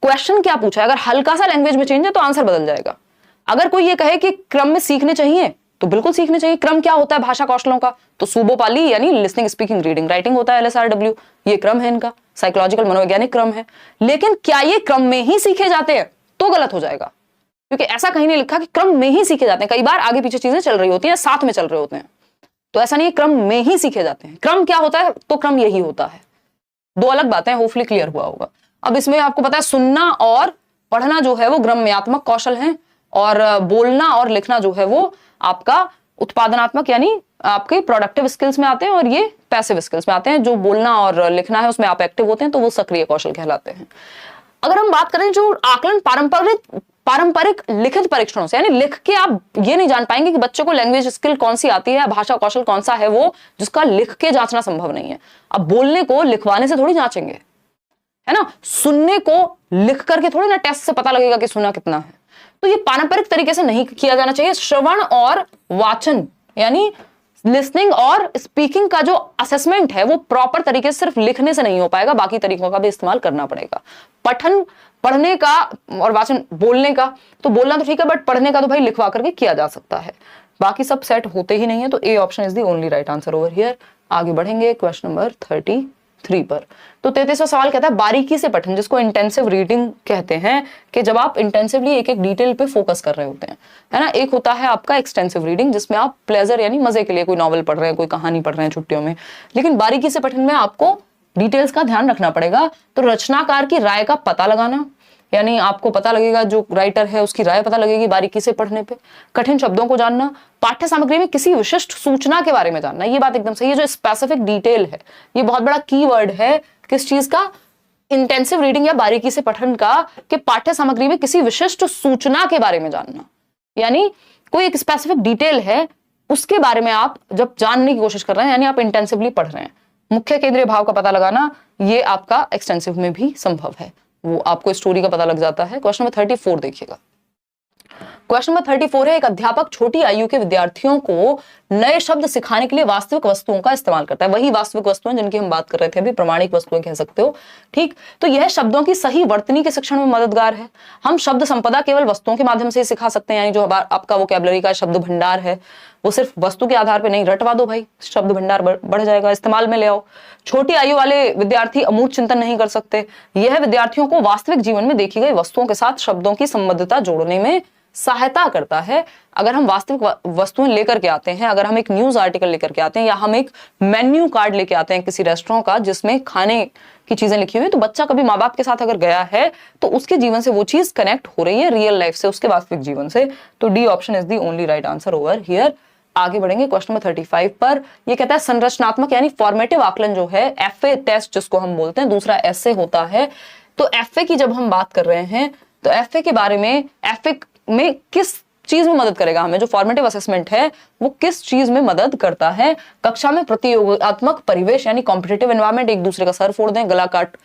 क्वेश्चन क्या पूछा है, अगर हल्का सा लैंग्वेज में चेंज है तो आंसर बदल जाएगा। अगर कोई ये कहे कि क्रम में सीखने चाहिए तो बिल्कुल सीखने चाहिए। क्रम क्या होता है भाषा कौशलों का, तो सुबो पाली यानी लिसनिंग, स्पीकिंग, रीडिंग, राइटिंग होता है, LSRW, ये क्रम है इनका, साइकोलॉजिकल मनोवैज्ञानिक क्रम है। लेकिन क्या ये क्रम में ही सीखे जाते हैं, तो गलत हो जाएगा, क्योंकि ऐसा कहीं नहीं लिखा कि क्रम में ही सीखे जाते हैं। कई बार आगे पीछे चीजें चल रही होती हैं, साथ में चल रहे होते हैं, तो ऐसा नहीं है क्रम में ही सीखे जाते हैं। क्रम क्या होता है, तो क्रम यही होता है, दो अलग बातें, होपफुली क्लियर हुआ होगा। अब इसमें आपको पता है सुनना और पढ़ना जो है वो ग्राम्यात्मक कौशल हैं, और बोलना और लिखना जो है वो आपका उत्पादनात्मक यानी आपके प्रोडक्टिव स्किल्स में आते हैं, और ये पैसिव स्किल्स में आते हैं। जो बोलना और लिखना है उसमें आप एक्टिव होते हैं तो वो सक्रिय कौशल कहलाते हैं। अगर हम बात करें जो आकलन पारंपरिक लिखित परीक्षणों से, यानी लिख के आप ये नहीं जान पाएंगे कि बच्चों को लैंग्वेज स्किल कौन सी आती है, भाषा कौशल कौन सा है वो, जिसका लिख के जांचना संभव नहीं है। अब बोलने को लिखवाने से थोड़ी जांचेंगे, है ना, सुनने को लिख करके थोड़ी ना टेस्ट से पता लगेगा कि सुना कितना है। तो ये पारंपरिक तरीके से नहीं किया जाना चाहिए। श्रवण और वाचन यानी लिसनिंग और स्पीकिंग का जो असेसमेंट है वो प्रॉपर तरीके से सिर्फ लिखने से नहीं हो पाएगा, बाकी तरीकों का भी इस्तेमाल करना पड़ेगा। पठन पढ़ने का और वाचन बोलने का, तो बोलना तो ठीक है, बट पढ़ने का तो भाई लिखवा करके किया जा सकता है, बाकी सब सेट होते ही नहीं है। तो A option is the only right answer over here. आगे बढ़ेंगे क्वेश्चन नंबर 33 पर। तो 33वां सवाल कहता है बारीकी से पठन, जिसको इंटेंसिव रीडिंग कहते हैं, कि जब आप इंटेंसिवली एक एक डिटेल पे फोकस कर रहे होते हैं, है ना। एक होता है आपका एक्सटेंसिव रीडिंग, जिसमें आप प्लेजर यानी मजे के लिए कोई नॉवल पढ़ रहे हैं, कोई कहानी पढ़ रहे हैं छुट्टियों में। लेकिन बारीकी से पठन में आपको डिटेल्स का ध्यान रखना पड़ेगा। तो रचनाकार की राय का पता लगाना, यानी आपको पता लगेगा जो राइटर है उसकी राय पता लगेगी बारीकी से पढ़ने पे। कठिन शब्दों को जानना, पाठ्य सामग्री में किसी विशिष्ट सूचना के बारे में जानना, ये बात एकदम सही है। जो स्पेसिफिक डिटेल है ये बहुत बड़ा कीवर्ड है किस चीज का, इंटेंसिव रीडिंग या बारीकी से पठन का, कि पाठ्य सामग्री में किसी विशिष्ट सूचना के बारे में जानना, यानी कोई एक स्पेसिफिक डिटेल है उसके बारे में आप जब जानने की कोशिश कर रहे हैं, यानी आप इंटेंसिवली पढ़ रहे हैं। मुख्य केंद्रीय भाव का पता लगाना, ये आपका एक्सटेंसिव में भी संभव है, वो आपको स्टोरी का पता लग जाता है। क्वेश्चन नंबर 34 देखिएगा। क्वेश्चन नंबर 34 है, एक अध्यापक छोटी आयु के विद्यार्थियों को नए शब्द सिखाने के लिए वास्तविक वस्तुओं का इस्तेमाल करता है। वही वास्तविक वस्तुएं जिनकी हम बात कर रहे थे अभी, प्रमाणिक वस्तुएं कह सकते हो, ठीक। तो यह शब्दों की सही वर्तनी के शिक्षण में मददगार है। हम शब्द संपदा केवल वस्तुओं के माध्यम से सिखा सकते हैं, यानी जो आपका वोकैबुलरी का शब्द भंडार है वो सिर्फ वस्तु के आधार पर नहीं, रटवा दो भाई, शब्द भंडार बढ़ जाएगा, इस्तेमाल में ले आओ। छोटी आयु वाले विद्यार्थी अमूर्त चिंतन नहीं कर सकते। यह विद्यार्थियों को वास्तविक जीवन में देखी गई वस्तुओं के साथ शब्दों की संबद्धता जोड़ने में सहायता करता है। अगर हम वास्तविक वस्तुएं लेकर के आते हैं, अगर हम एक न्यूज आर्टिकल लेकर के आते हैं, या हम एक मेन्यू कार्ड लेके आते हैं किसी रेस्टोरेंट का जिसमें खाने की चीजें लिखी हुई है, तो बच्चा कभी माँ बाप के साथ अगर गया है तो उसके जीवन से वो चीज कनेक्ट हो रही है, रियल लाइफ से, उसके वास्तविक जीवन से। तो D option is the only right answer over here. आगे बढ़ेंगे क्वेश्चन नंबर 35 पर। ये कहता है संरचनात्मक यानी फॉर्मेटिव आकलन जो है, एफए टेस्ट जिसको हम बोलते हैं, दूसरा एसए होता है। तो एफए की जब हम बात कर रहे हैं तो एफए के बारे में, एफए में किस चीज में मदद करेगा हमें, जो फॉर्मेटिव असेसमेंट है वो किस चीज में मदद करता है। कक्षा में प्रतियोगात्मक परिवेश यानी कॉम्पिटिटिव एनवायरनमेंट, एक दूसरे का सर फोड़ दें, गला काट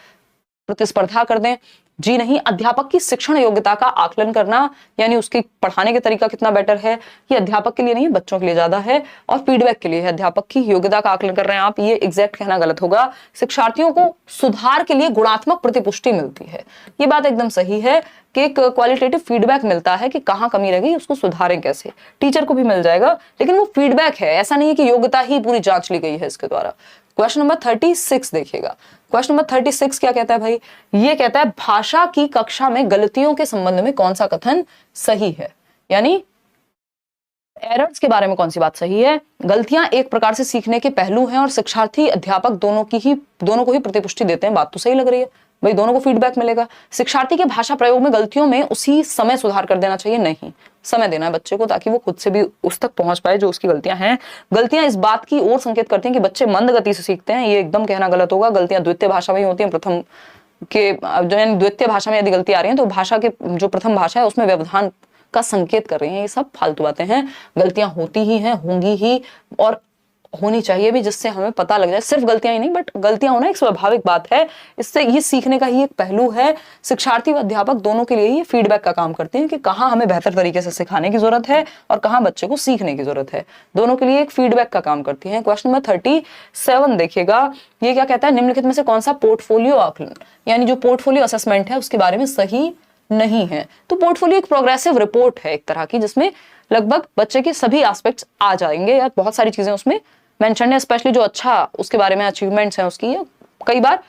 प्रतिस्पर्धा कर दें, जी नहीं। अध्यापक की शिक्षण योग्यता का आकलन करना, यानी उसकी पढ़ाने का तरीका कितना बेटर है, ये अध्यापक के लिए नहीं बच्चों के लिए ज्यादा है, और फीडबैक के लिए है। अध्यापक की योग्यता का आकलन कर रहे हैं आप, ये एग्जैक्ट कहना गलत होगा। शिक्षार्थियों को सुधार के लिए गुणात्मक प्रतिपुष्टि मिलती है, ये बात एकदम सही है कि एक क्वालिटेटिव फीडबैक मिलता है कि कहाँ कमी रह गई, उसको सुधारें कैसे। टीचर को भी मिल जाएगा, लेकिन वो फीडबैक है, ऐसा नहीं है कि योग्यता ही पूरी जांच ली गई है इसके द्वारा। क्वेश्चन नंबर 36 देखिएगा। क्वेश्चन नंबर 36 क्या कहता है भाई, ये कहता है भाषा की कक्षा में गलतियों के संबंध में कौन सा कथन सही है, यानी एरर्स के बारे में कौन सी बात सही है। गलतियां एक प्रकार से सीखने के पहलू हैं और शिक्षार्थी अध्यापक दोनों को ही प्रतिपुष्टि देते हैं, बात तो सही लग रही है भाई, दोनों को फीडबैक मिलेगा। शिक्षार्थी के भाषा प्रयोग में गलतियों में उसी समय सुधार कर देना चाहिए, नहीं, समय देना है बच्चे को, ताकि वो खुद से भी उस तक पहुंच पाए जो उसकी गलतियां हैं। गलतियां इस बात की ओर संकेत करती हैं कि बच्चे मंद गति से सीखते हैं, ये एकदम कहना गलत होगा। गलतियां द्वितीय भाषा में ही होती हैं, प्रथम के जो यानी द्वितीय भाषा में यदि गलती आ रही है तो भाषा के जो प्रथम भाषा है उसमें व्यवधान का संकेत कर रही हैं। ये सब फालतू बातें हैं, गलतियां होती ही हैं, होंगी ही, और होनी चाहिए भी, जिससे हमें पता लग जाए। सिर्फ गलतियां ही नहीं, बट गलतियां होना एक स्वाभाविक बात है, इससे ये सीखने का ही एक पहलू है। शिक्षार्थी व अध्यापक दोनों के लिए ये फीडबैक का काम करते हैं कि कहाँ हमें बेहतर तरीके से सिखाने की जरूरत है और कहाँ बच्चे को सीखने की जरूरत है। दोनों के लिए एक फीडबैक का काम करती है। क्वेश्चन नंबर 37 देखिएगा, ये क्या कहता है, निम्नलिखित में से कौन सा पोर्टफोलियो आकलन यानी जो पोर्टफोलियो असेसमेंट है उसके बारे में सही नहीं है। तो पोर्टफोलियो एक प्रोग्रेसिव रिपोर्ट है एक तरह की, जिसमें लगभग बच्चे के सभी एस्पेक्ट्स आ जाएंगे या बहुत सारी चीजें उसमें मेंशन है, स्पेशली जो अच्छा उसके बारे में अचीवमेंट्स हैं उसकी, कई बार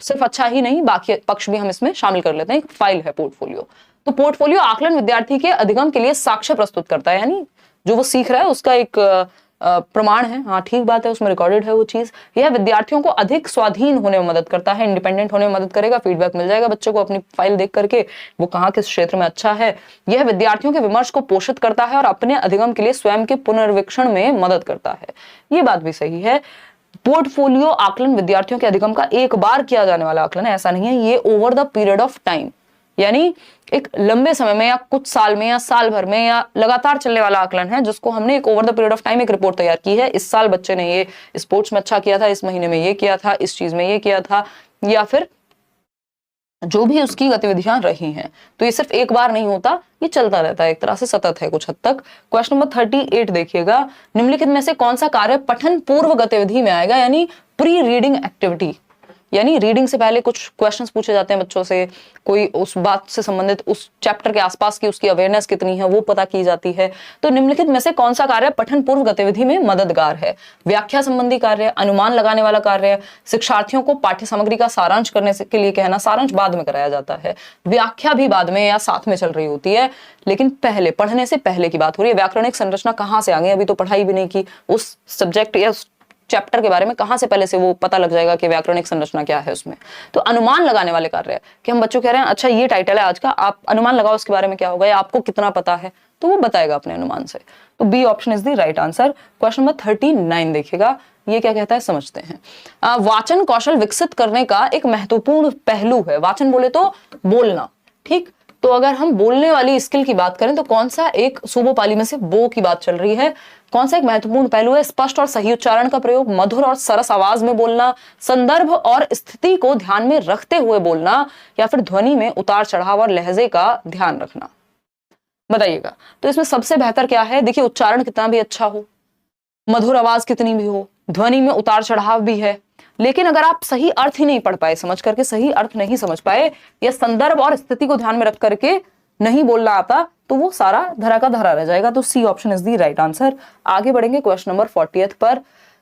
सिर्फ अच्छा ही नहीं बाकी पक्ष भी हम इसमें शामिल कर लेते हैं। एक फाइल है पोर्टफोलियो। तो पोर्टफोलियो आकलन विद्यार्थी के अधिगम के लिए साक्ष्य प्रस्तुत करता है, यानी जो वो सीख रहा है उसका एक प्रमाण है। हाँ ठीक बात है, उसमें रिकॉर्डेड है वो चीज। यह विद्यार्थियों को अधिक स्वाधीन होने में मदद करता है, इंडिपेंडेंट होने में मदद करेगा। फीडबैक मिल जाएगा बच्चे को अपनी फाइल देख करके, वो कहाँ किस क्षेत्र में अच्छा है। यह विद्यार्थियों के विमर्श को पोषित करता है और अपने अधिगम के लिए स्वयं के पुनर्वीक्षण में मदद करता है। ये बात भी सही है। पोर्टफोलियो आकलन विद्यार्थियों के अधिगम का एक बार किया जाने वाला आकलन है, ऐसा नहीं है। ये over the period of time, यानी एक लंबे समय में या कुछ साल में या साल भर में या लगातार चलने वाला आकलन है, जिसको हमने एक over the period of time एक रिपोर्ट तैयार की है। इस साल बच्चे ने ये स्पोर्ट्स में अच्छा किया था, इस महीने में ये किया था, इस चीज में ये किया था, या फिर जो भी उसकी गतिविधियां रही हैं। तो ये सिर्फ एक बार नहीं होता, ये चलता रहता है, एक तरह से सतत है कुछ हद तक। क्वेश्चन नंबर 38 देखिएगा, निम्नलिखित में से कौन सा कार्य पठन पूर्व गतिविधि में आएगा, यानी प्री रीडिंग एक्टिविटी। यानी रीडिंग से पहले कुछ क्वेश्चंस पूछे जाते हैं बच्चों से, कोई उस बात से संबंधित उस चैप्टर के आसपास की उसकी अवेयरनेस कितनी है वो पता की जाती है। तो निम्नलिखित में से कौन सा कार्य पठन पूर्व गतिविधि में मददगार है। व्याख्या संबंधी कार्य, अनुमान लगाने वाला कार्य, शिक्षार्थियों को पाठ्य सामग्री का सारांश करने के लिए कहना, सारांश बाद में कराया जाता है, व्याख्या भी बाद में या साथ में चल रही होती है, लेकिन पहले पढ़ने से पहले की बात हो रही है। व्याकरणिक संरचना कहाँ से आ गई, अभी तो पढ़ाई भी नहीं की, उस सब्जेक्ट या चैप्टर के बारे में कहां से पहले से वो पता लग जाएगा कि व्याकरणिक संरचना क्या है उसमें। तो अनुमान लगाने वाले कार्य है कि हम बच्चों कह रहे हैं अच्छा ये टाइटल है आज का, आप अनुमान लगाओ उसके बारे में क्या होगा या आपको कितना पता है, तो वो बताएगा अपने अनुमान से। तो B option is the right answer. Question number 39 देखिएगा, ये क्या कहता है समझते हैं। वाचन कौशल विकसित करने का एक महत्वपूर्ण पहलू है। वाचन बोले तो बोलना, ठीक। तो अगर हम बोलने वाली स्किल की बात करें तो कौन सा एक सुबोपाली में से बो की बात चल रही है, कौन सा एक महत्वपूर्ण पहलू है। स्पष्ट और सही उच्चारण का प्रयोग, मधुर और सरस आवाज में बोलना, संदर्भ और स्थिति को ध्यान में रखते हुए बोलना, या फिर ध्वनि में उतार चढ़ाव और लहजे का ध्यान रखना। बताइएगा तो इसमें सबसे बेहतर क्या है। देखिए उच्चारण कितना भी अच्छा हो, मधुर आवाज कितनी भी हो, ध्वनि में उतार चढ़ाव भी है, लेकिन अगर आप सही अर्थ ही नहीं पढ़ पाए, समझ करके सही अर्थ नहीं समझ पाए, या संदर्भ और स्थिति को ध्यान में रख करके नहीं बोलना आता, तो वो सारा धरा का धरा रह जाएगा। तो C option is the right answer. आगे बढ़ेंगे क्वेश्चन नंबर 40 पर।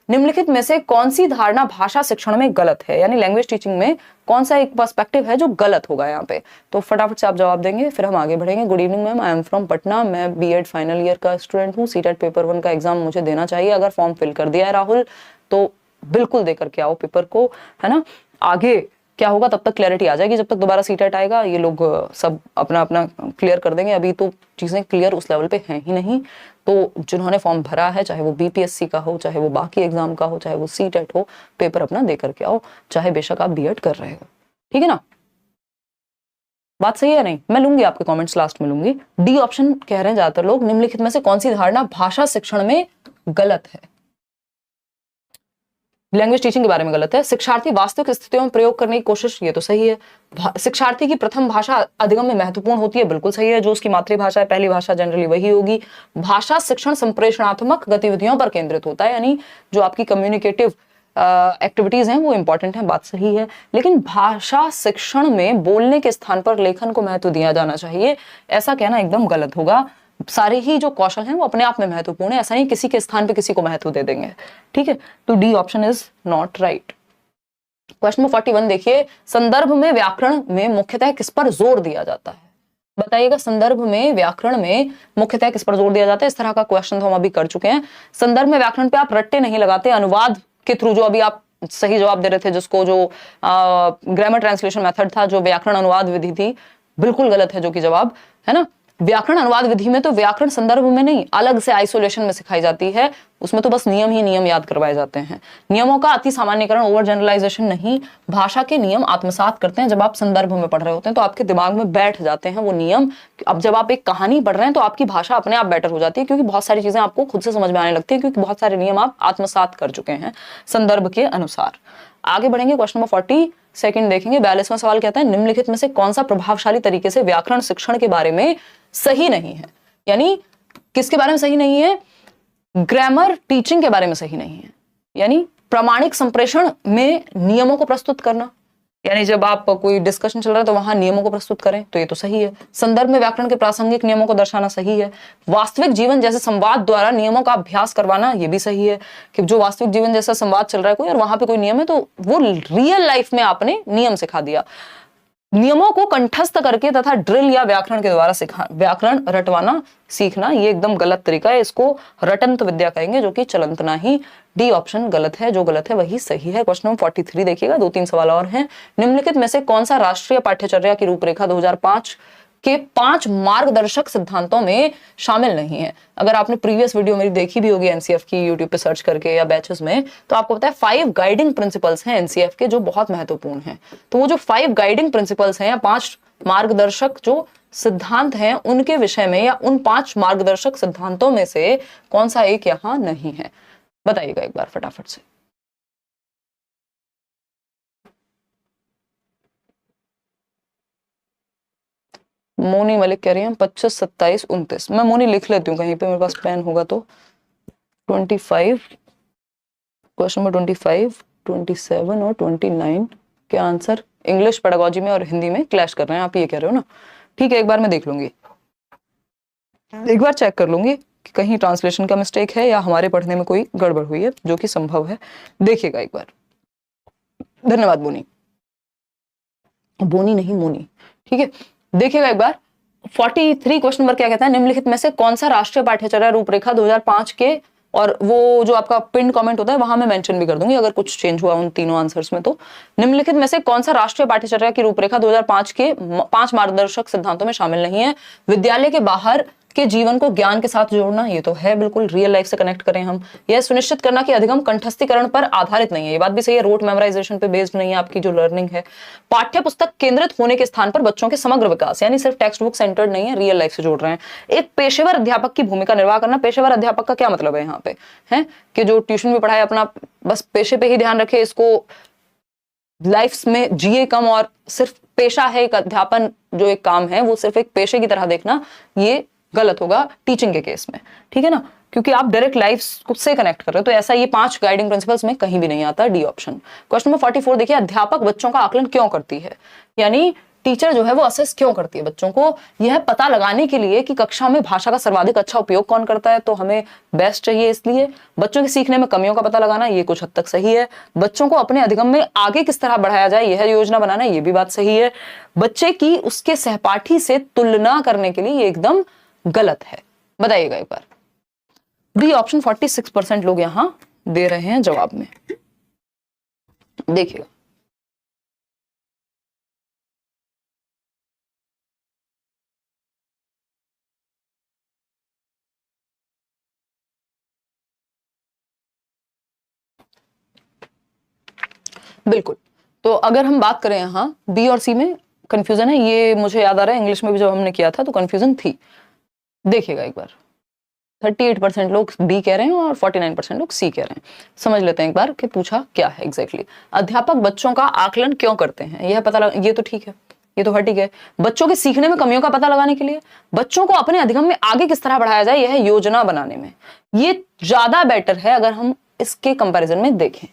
निम्नलिखित में से कौन सी धारणा भाषा शिक्षण में गलत है, यानी लैंग्वेज टीचिंग में कौन सा एक पर्सपेक्टिव है जो गलत होगा यहाँ पे। तो फटाफट से आप जवाब देंगे फिर हम आगे बढ़ेंगे। Good evening ma'am, I am from Patna, मैं बीएड फाइनल ईयर का स्टूडेंट हूँ। सीटेट पेपर 1 का एग्जाम मुझे देना चाहिए, अगर फॉर्म फिल कर दिया है राहुल तो बिल्कुल देकर के आओ पेपर को, है ना। आगे क्या होगा तब तक क्लैरिटी आ जाएगी, जब तक दोबारा सीटेट आएगा ये लोग सब अपना अपना क्लियर कर देंगे। अभी तो चीजें क्लियर उस लेवल पे हैं ही नहीं। तो जिन्होंने फॉर्म भरा है, चाहे वो बीपीएससी का हो, चाहे वो बाकी एग्जाम का हो, चाहे वो सीटेट हो, पेपर अपना दे करके आओ, चाहे बेशक आप बीएड कर रहे हो, ठीक है ना। बात सही है नहीं, मैं लूंगी आपके कमेंट्स लास्ट में लूंगी। डी ऑप्शन कह रहे हैं ज्यादातर लोग, निम्नलिखित में से कौन सी धारणा भाषा शिक्षण में गलत है। लैंग्वेज टीचिंग के बारे में गलत है। शिक्षार्थी वास्तविक स्थितियों में प्रयोग करने की कोशिश, ये तो सही है। शिक्षार्थी की प्रथम भाषा अधिगम में महत्वपूर्ण होती है, बिल्कुल सही है। जो उसकी मातृभाषा है, पहली भाषा जनरली वही होगी। भाषा शिक्षण संप्रेषणात्मक गतिविधियों पर केंद्रित होता है, यानी जो आपकी कम्युनिकेटिव एक्टिविटीज हैं वो इंपॉर्टेंट है, बात सही है। लेकिन भाषा शिक्षण में बोलने के स्थान पर लेखन को महत्व दिया जाना चाहिए, ऐसा कहना एकदम गलत होगा। सारे ही जो कौशल हैं वो अपने आप में महत्वपूर्ण है, ऐसा नहीं किसी के स्थान पे किसी को महत्व दे देंगे, ठीक है। तो D option is not right. Question number 41 देखिए, संदर्भ में व्याकरण में मुख्यतः किस पर जोर दिया जाता है। बताइएगा संदर्भ में व्याकरण में मुख्यतः किस पर जोर दिया जाता है। इस तरह का क्वेश्चन तो हम अभी कर चुके हैं। संदर्भ में व्याकरण पे आप रट्टे नहीं लगाते, अनुवाद के थ्रू जो अभी आप सही जवाब दे रहे थे, जिसको जो ग्रामर ट्रांसलेशन मेथड था, जो व्याकरण अनुवाद विधि थी, बिल्कुल गलत है जो कि जवाब, है ना। व्याकरण अनुवाद विधि में तो व्याकरण संदर्भ में नहीं, अलग से आइसोलेशन में सिखाई जाती है। उसमें तो बस नियम ही नियम याद करवाए जाते हैं। नियमों का अति सामान्यकरण, ओवर जनरलाइजेशन नहीं। भाषा के नियम आत्मसात करते हैं जब आप संदर्भ में पढ़ रहे होते हैं, तो आपके दिमाग में बैठ जाते हैं वो नियम। अब जब आप एक कहानी पढ़ रहे हैं तो आपकी भाषा अपने आप बेटर हो जाती है, क्योंकि बहुत सारी चीजें आपको खुद से समझ में आने लगती है, क्योंकि बहुत सारे नियम आप आत्मसात कर चुके हैं संदर्भ के अनुसार। आगे बढ़ेंगे, क्वेश्चन नंबर 42 देखेंगे। 42वां सवाल कहता है निम्नलिखित में से कौन सा प्रभावशाली तरीके से व्याकरण शिक्षण के बारे में सही नहीं है। यानी किसके बारे में सही नहीं है? ग्रामर टीचिंग के बारे में सही नहीं है। यानी प्रामाणिक संप्रेषण में नियमों को प्रस्तुत करना, यानी जब आप कोई डिस्कशन चल रहा है तो वहां नियमों को प्रस्तुत करें, तो ये तो सही है। संदर्भ में व्याकरण के प्रासंगिक नियमों को दर्शाना सही है। वास्तविक जीवन जैसे संवाद द्वारा नियमों का अभ्यास करवाना, ये भी सही है कि जो वास्तविक जीवन जैसा संवाद चल रहा है कोई और वहां पे कोई नियम है तो वो रियल लाइफ में आपने नियम सिखा दिया। नियमों को कंठस्थ करके तथा ड्रिल या व्याकरण के द्वारा सिखा, व्याकरण रटवाना सीखना, ये एकदम गलत तरीका है। इसको रटंत विद्या कहेंगे, जो कि चलंतना ही। डी ऑप्शन गलत है, जो गलत है वही सही है। क्वेश्चन नंबर 43 देखिएगा, 2-3 सवाल और हैं। निम्नलिखित में से कौन सा राष्ट्रीय पाठ्यचर्या की रूपरेखा 2005 के 5 मार्गदर्शक सिद्धांतों में शामिल नहीं है? अगर आपने प्रीवियस वीडियो मेरी देखी भी होगी एनसीएफ की, यूट्यूब पे सर्च करके या बैचेस में, तो आपको पता है 5 गाइडिंग प्रिंसिपल्स हैं एनसीएफ के जो बहुत महत्वपूर्ण हैं। तो वो जो 5 गाइडिंग प्रिंसिपल्स हैं या 5 मार्गदर्शक जो सिद्धांत हैं, उनके विषय में या उन 5 मार्गदर्शक सिद्धांतों में से कौन सा एक यहाँ नहीं है? बताइएगा एक बार फटाफट से। मोनी मलिक कह रही है 25, 27, 29। मैं मोनी लिख लेती हूँ कहीं पे, मेरे पास पेन होगा तो। 25, क्वेश्चन नंबर 25, 27 और 29 के आंसर इंग्लिश पेडागोजी में और हिंदी में क्लैश कर रहे हैं, आप ये कह रहे हो ना? ठीक है, एक बार मैं देख लूंगी, एक बार चेक कर लूंगी कि कहीं ट्रांसलेशन का मिस्टेक है या हमारे पढ़ने में कोई गड़बड़ हुई है, जो कि संभव है। देखिएगा एक बार। धन्यवाद बोनी, बोनी नहीं मोनी, ठीक है। देखिएगा एक बार 43 क्वेश्चन नंबर क्या कहता है, निम्नलिखित में से कौन सा राष्ट्रीय पाठ्यचर्या रूपरेखा 2005 के, और वो जो आपका पिन कमेंट होता है वहां मैं मेंशन भी कर दूंगी अगर कुछ चेंज हुआ उन तीनों आंसर्स में। तो निम्नलिखित में से कौन सा राष्ट्रीय पाठ्यचर्या की रूपरेखा 2005 के 5 मार्गदर्शक सिद्धांतों में शामिल नहीं है? विद्यालय के बाहर के जीवन को ज्ञान के साथ जोड़ना, ये तो है, बिल्कुल रियल लाइफ से कनेक्ट करें हम। यह सुनिश्चित करना कि अधिगम कंठस्थीकरण पर आधारित नहीं है, ये बात भी सही है, रोट मेमोराइजेशन पे बेस्ड नहीं है आपकी जो लर्निंग है। पाठ्य पुस्तक केंद्रित होने के स्थान पर बच्चों के समग्र विकास, यानी सिर्फ टेक्स्ट बुक सेंटर्ड नहीं है, रियल लाइफ से जोड़ रहे हैं। एक पेशेवर अध्यापक की भूमिका निर्वाह करना, पेशेवर अध्यापक का क्या मतलब है यहाँ पे, है कि जो ट्यूशन में पढ़ाए अपना बस पेशे पे ही ध्यान रखे, इसको लाइफ में जिए कम और सिर्फ पेशा है एक अध्यापन जो एक काम है वो सिर्फ एक पेशे की तरह देखना, ये गलत होगा टीचिंग के केस में, ठीक है ना, क्योंकि आप डायरेक्ट लाइफ से कनेक्ट कर रहे हो। तो ऐसा ये 5 गाइडिंग प्रिंसिपल्स में कहीं भी नहीं आता, डी ऑप्शन। क्वेश्चन नंबर 44 देखिए, अध्यापक बच्चों का आकलन क्यों करती है? यानी टीचर जो है वो असेस क्यों करती है बच्चों को? यह पता लगाने के लिए कि कक्षा में भाषा का सर्वाधिक अच्छा उपयोग कौन करता है, तो हमें बेस्ट चाहिए इसलिए। बच्चों के सीखने में कमियों का पता लगाना, ये कुछ हद तक सही है। बच्चों को अपने अधिगम में आगे किस तरह बढ़ाया जाए, यह योजना बनाना, ये भी बात सही है। बच्चे की उसके सहपाठी से तुलना करने के लिए ये एकदम गलत है। बताइएगा एक बार। बी ऑप्शन 46% लोग यहां दे रहे हैं जवाब में, देखिएगा। बिल्कुल, तो अगर हम बात करें यहाँ बी और सी में कंफ्यूजन है, ये मुझे याद आ रहा है इंग्लिश में भी जब हमने किया था तो कंफ्यूजन थी। देखिएगा एक बार, 38% लोग बी कह रहे हैं और 49% लोग सी कह रहे हैं। समझ लेते हैं एक बार कि पूछा क्या है एग्जैक्टली। अध्यापक बच्चों का आकलन क्यों करते हैं, यह पता ये तो ठीक है, ये तो ठीक है। बच्चों के सीखने में कमियों का पता लगाने के लिए, बच्चों को अपने अधिगम में आगे किस तरह बढ़ाया जाए, यह योजना बनाने में, ये ज्यादा बेटर है अगर हम इसके कंपैरिजन में देखें।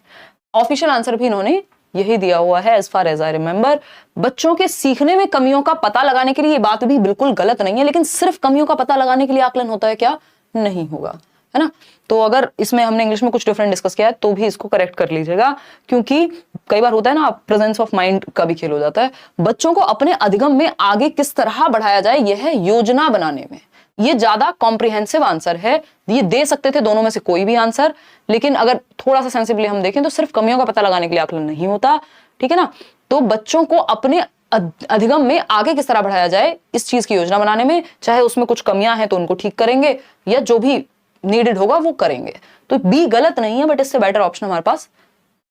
ऑफिशियल आंसर भी इन्होंने यही दिया हुआ है as far as I remember. बच्चों के सीखने में कमियों का पता लगाने के लिए, ये बात भी बिल्कुल गलत नहीं है, लेकिन सिर्फ कमियों का पता लगाने के लिए आकलन होता है क्या? नहीं होगा, है ना। तो अगर इसमें हमने इंग्लिश में कुछ डिफरेंट डिस्कस किया है तो भी इसको करेक्ट कर लीजिएगा, क्योंकि कई बार होता है ना प्रेजेंस ऑफ माइंड का भी खेल हो जाता है। बच्चों को अपने अधिगम में आगे किस तरह बढ़ाया जाए, यह है योजना बनाने में, ये ज्यादा कॉम्प्रिहेंसिव आंसर है। ये दे सकते थे दोनों में से कोई भी आंसर, लेकिन अगर थोड़ा सा सेंसिबली हम देखें तो सिर्फ कमियों का पता लगाने के लिए आकलन नहीं होता, ठीक है ना। तो बच्चों को अपने अधिगम में आगे किस तरह बढ़ाया जाए इस चीज की योजना बनाने में, चाहे उसमें कुछ कमियां हैं तो उनको ठीक करेंगे या जो भी नीडेड होगा वो करेंगे। तो बी गलत नहीं है, बट इससे बेटर ऑप्शन हमारे पास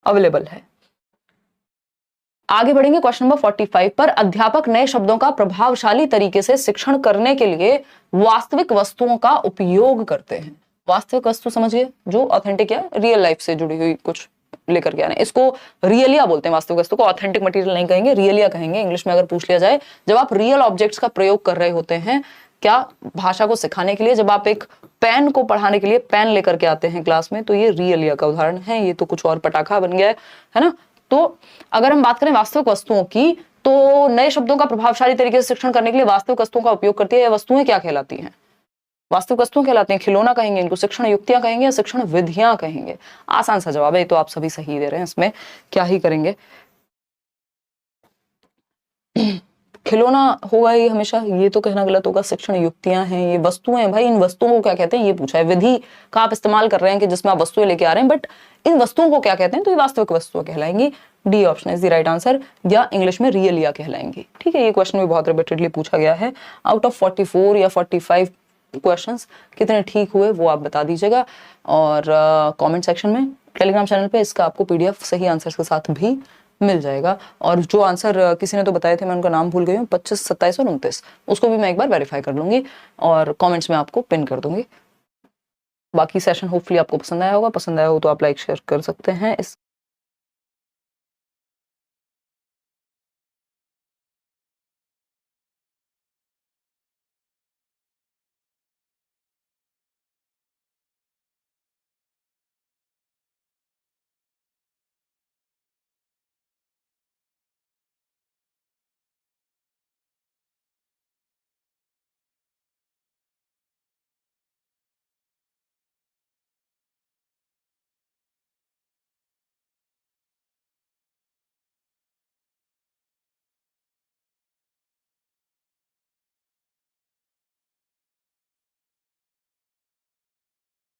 अवेलेबल है। आगे बढ़ेंगे क्वेश्चन नंबर 45 पर। अध्यापक नए शब्दों का प्रभावशाली तरीके से शिक्षण करने के लिए वास्तविक वस्तुओं का उपयोग करते हैं। वास्तविक वस्तु समझिए, जो ऑथेंटिक या रियल लाइफ से जुड़ी हुई कुछ लेकर के आने, इसको रियलिया बोलते हैं। वास्तविक वस्तु को ऑथेंटिक मटेरियल नहीं कहेंगे, रियलिया कहेंगे इंग्लिश में अगर पूछ लिया जाए। जब आप रियल ऑब्जेक्ट्स का प्रयोग कर रहे होते हैं, क्या भाषा को सिखाने के लिए, जब आप एक पेन को पढ़ाने के लिए पेन लेकर के आते हैं क्लास में, तो ये रियलिया का उदाहरण है। ये तो कुछ और पटाखा बन गया है ना। तो अगर हम बात करें वास्तविक वस्तुओं की, तो नए शब्दों का प्रभावशाली तरीके से शिक्षण करने के लिए वास्तविक वस्तुओं का उपयोग करती है। ये वस्तुएं क्या कहलाती हैं? वास्तविक वस्तुएं कहलाती हैं। खिलौना कहेंगे इनको, शिक्षण युक्तियां कहेंगे या शिक्षण विधियां कहेंगे? आसान सा जवाब है, तो आप सभी सही दे रहे हैं, इसमें क्या ही करेंगे। खिलौना होगा ये हमेशा, ये तो कहना गलत होगा। शिक्षण युक्तियां हैं, ये वस्तुएं हैं। भाई इन वस्तुओं को क्या कहते हैं ये पूछा है। विधि का आप इस्तेमाल कर रहे हैं कि जिसमें आप वस्तुएं लेके आ रहे हैं, बट इन वस्तुओं को क्या कहते हैं, तो ये वास्तविक वस्तुएं कहलाएंगी। D option is the right answer, या इंग्लिश में रियलिया कहलाएंगी। ठीक है, ये क्वेश्चन भी बहुत रिपीटेडली पूछा गया है। आउट ऑफ 44 या 45 क्वेश्चंस कितने ठीक हुए वो आप बता दीजिएगा, और कमेंट सेक्शन में टेलीग्राम चैनल पे इसका आपको पीडीएफ सही आंसर्स के साथ भी मिल जाएगा। और जो आंसर किसी ने तो बताए थे, मैं उनका नाम भूल गई हूँ, 25, 27 और 29, उसको भी मैं एक बार वेरीफाई कर लूंगी और कमेंट्स में आपको पिन कर दूंगी। बाकी सेशन होपफुली आपको पसंद आया होगा। पसंद आया हो तो आप लाइक शेयर कर सकते हैं। इस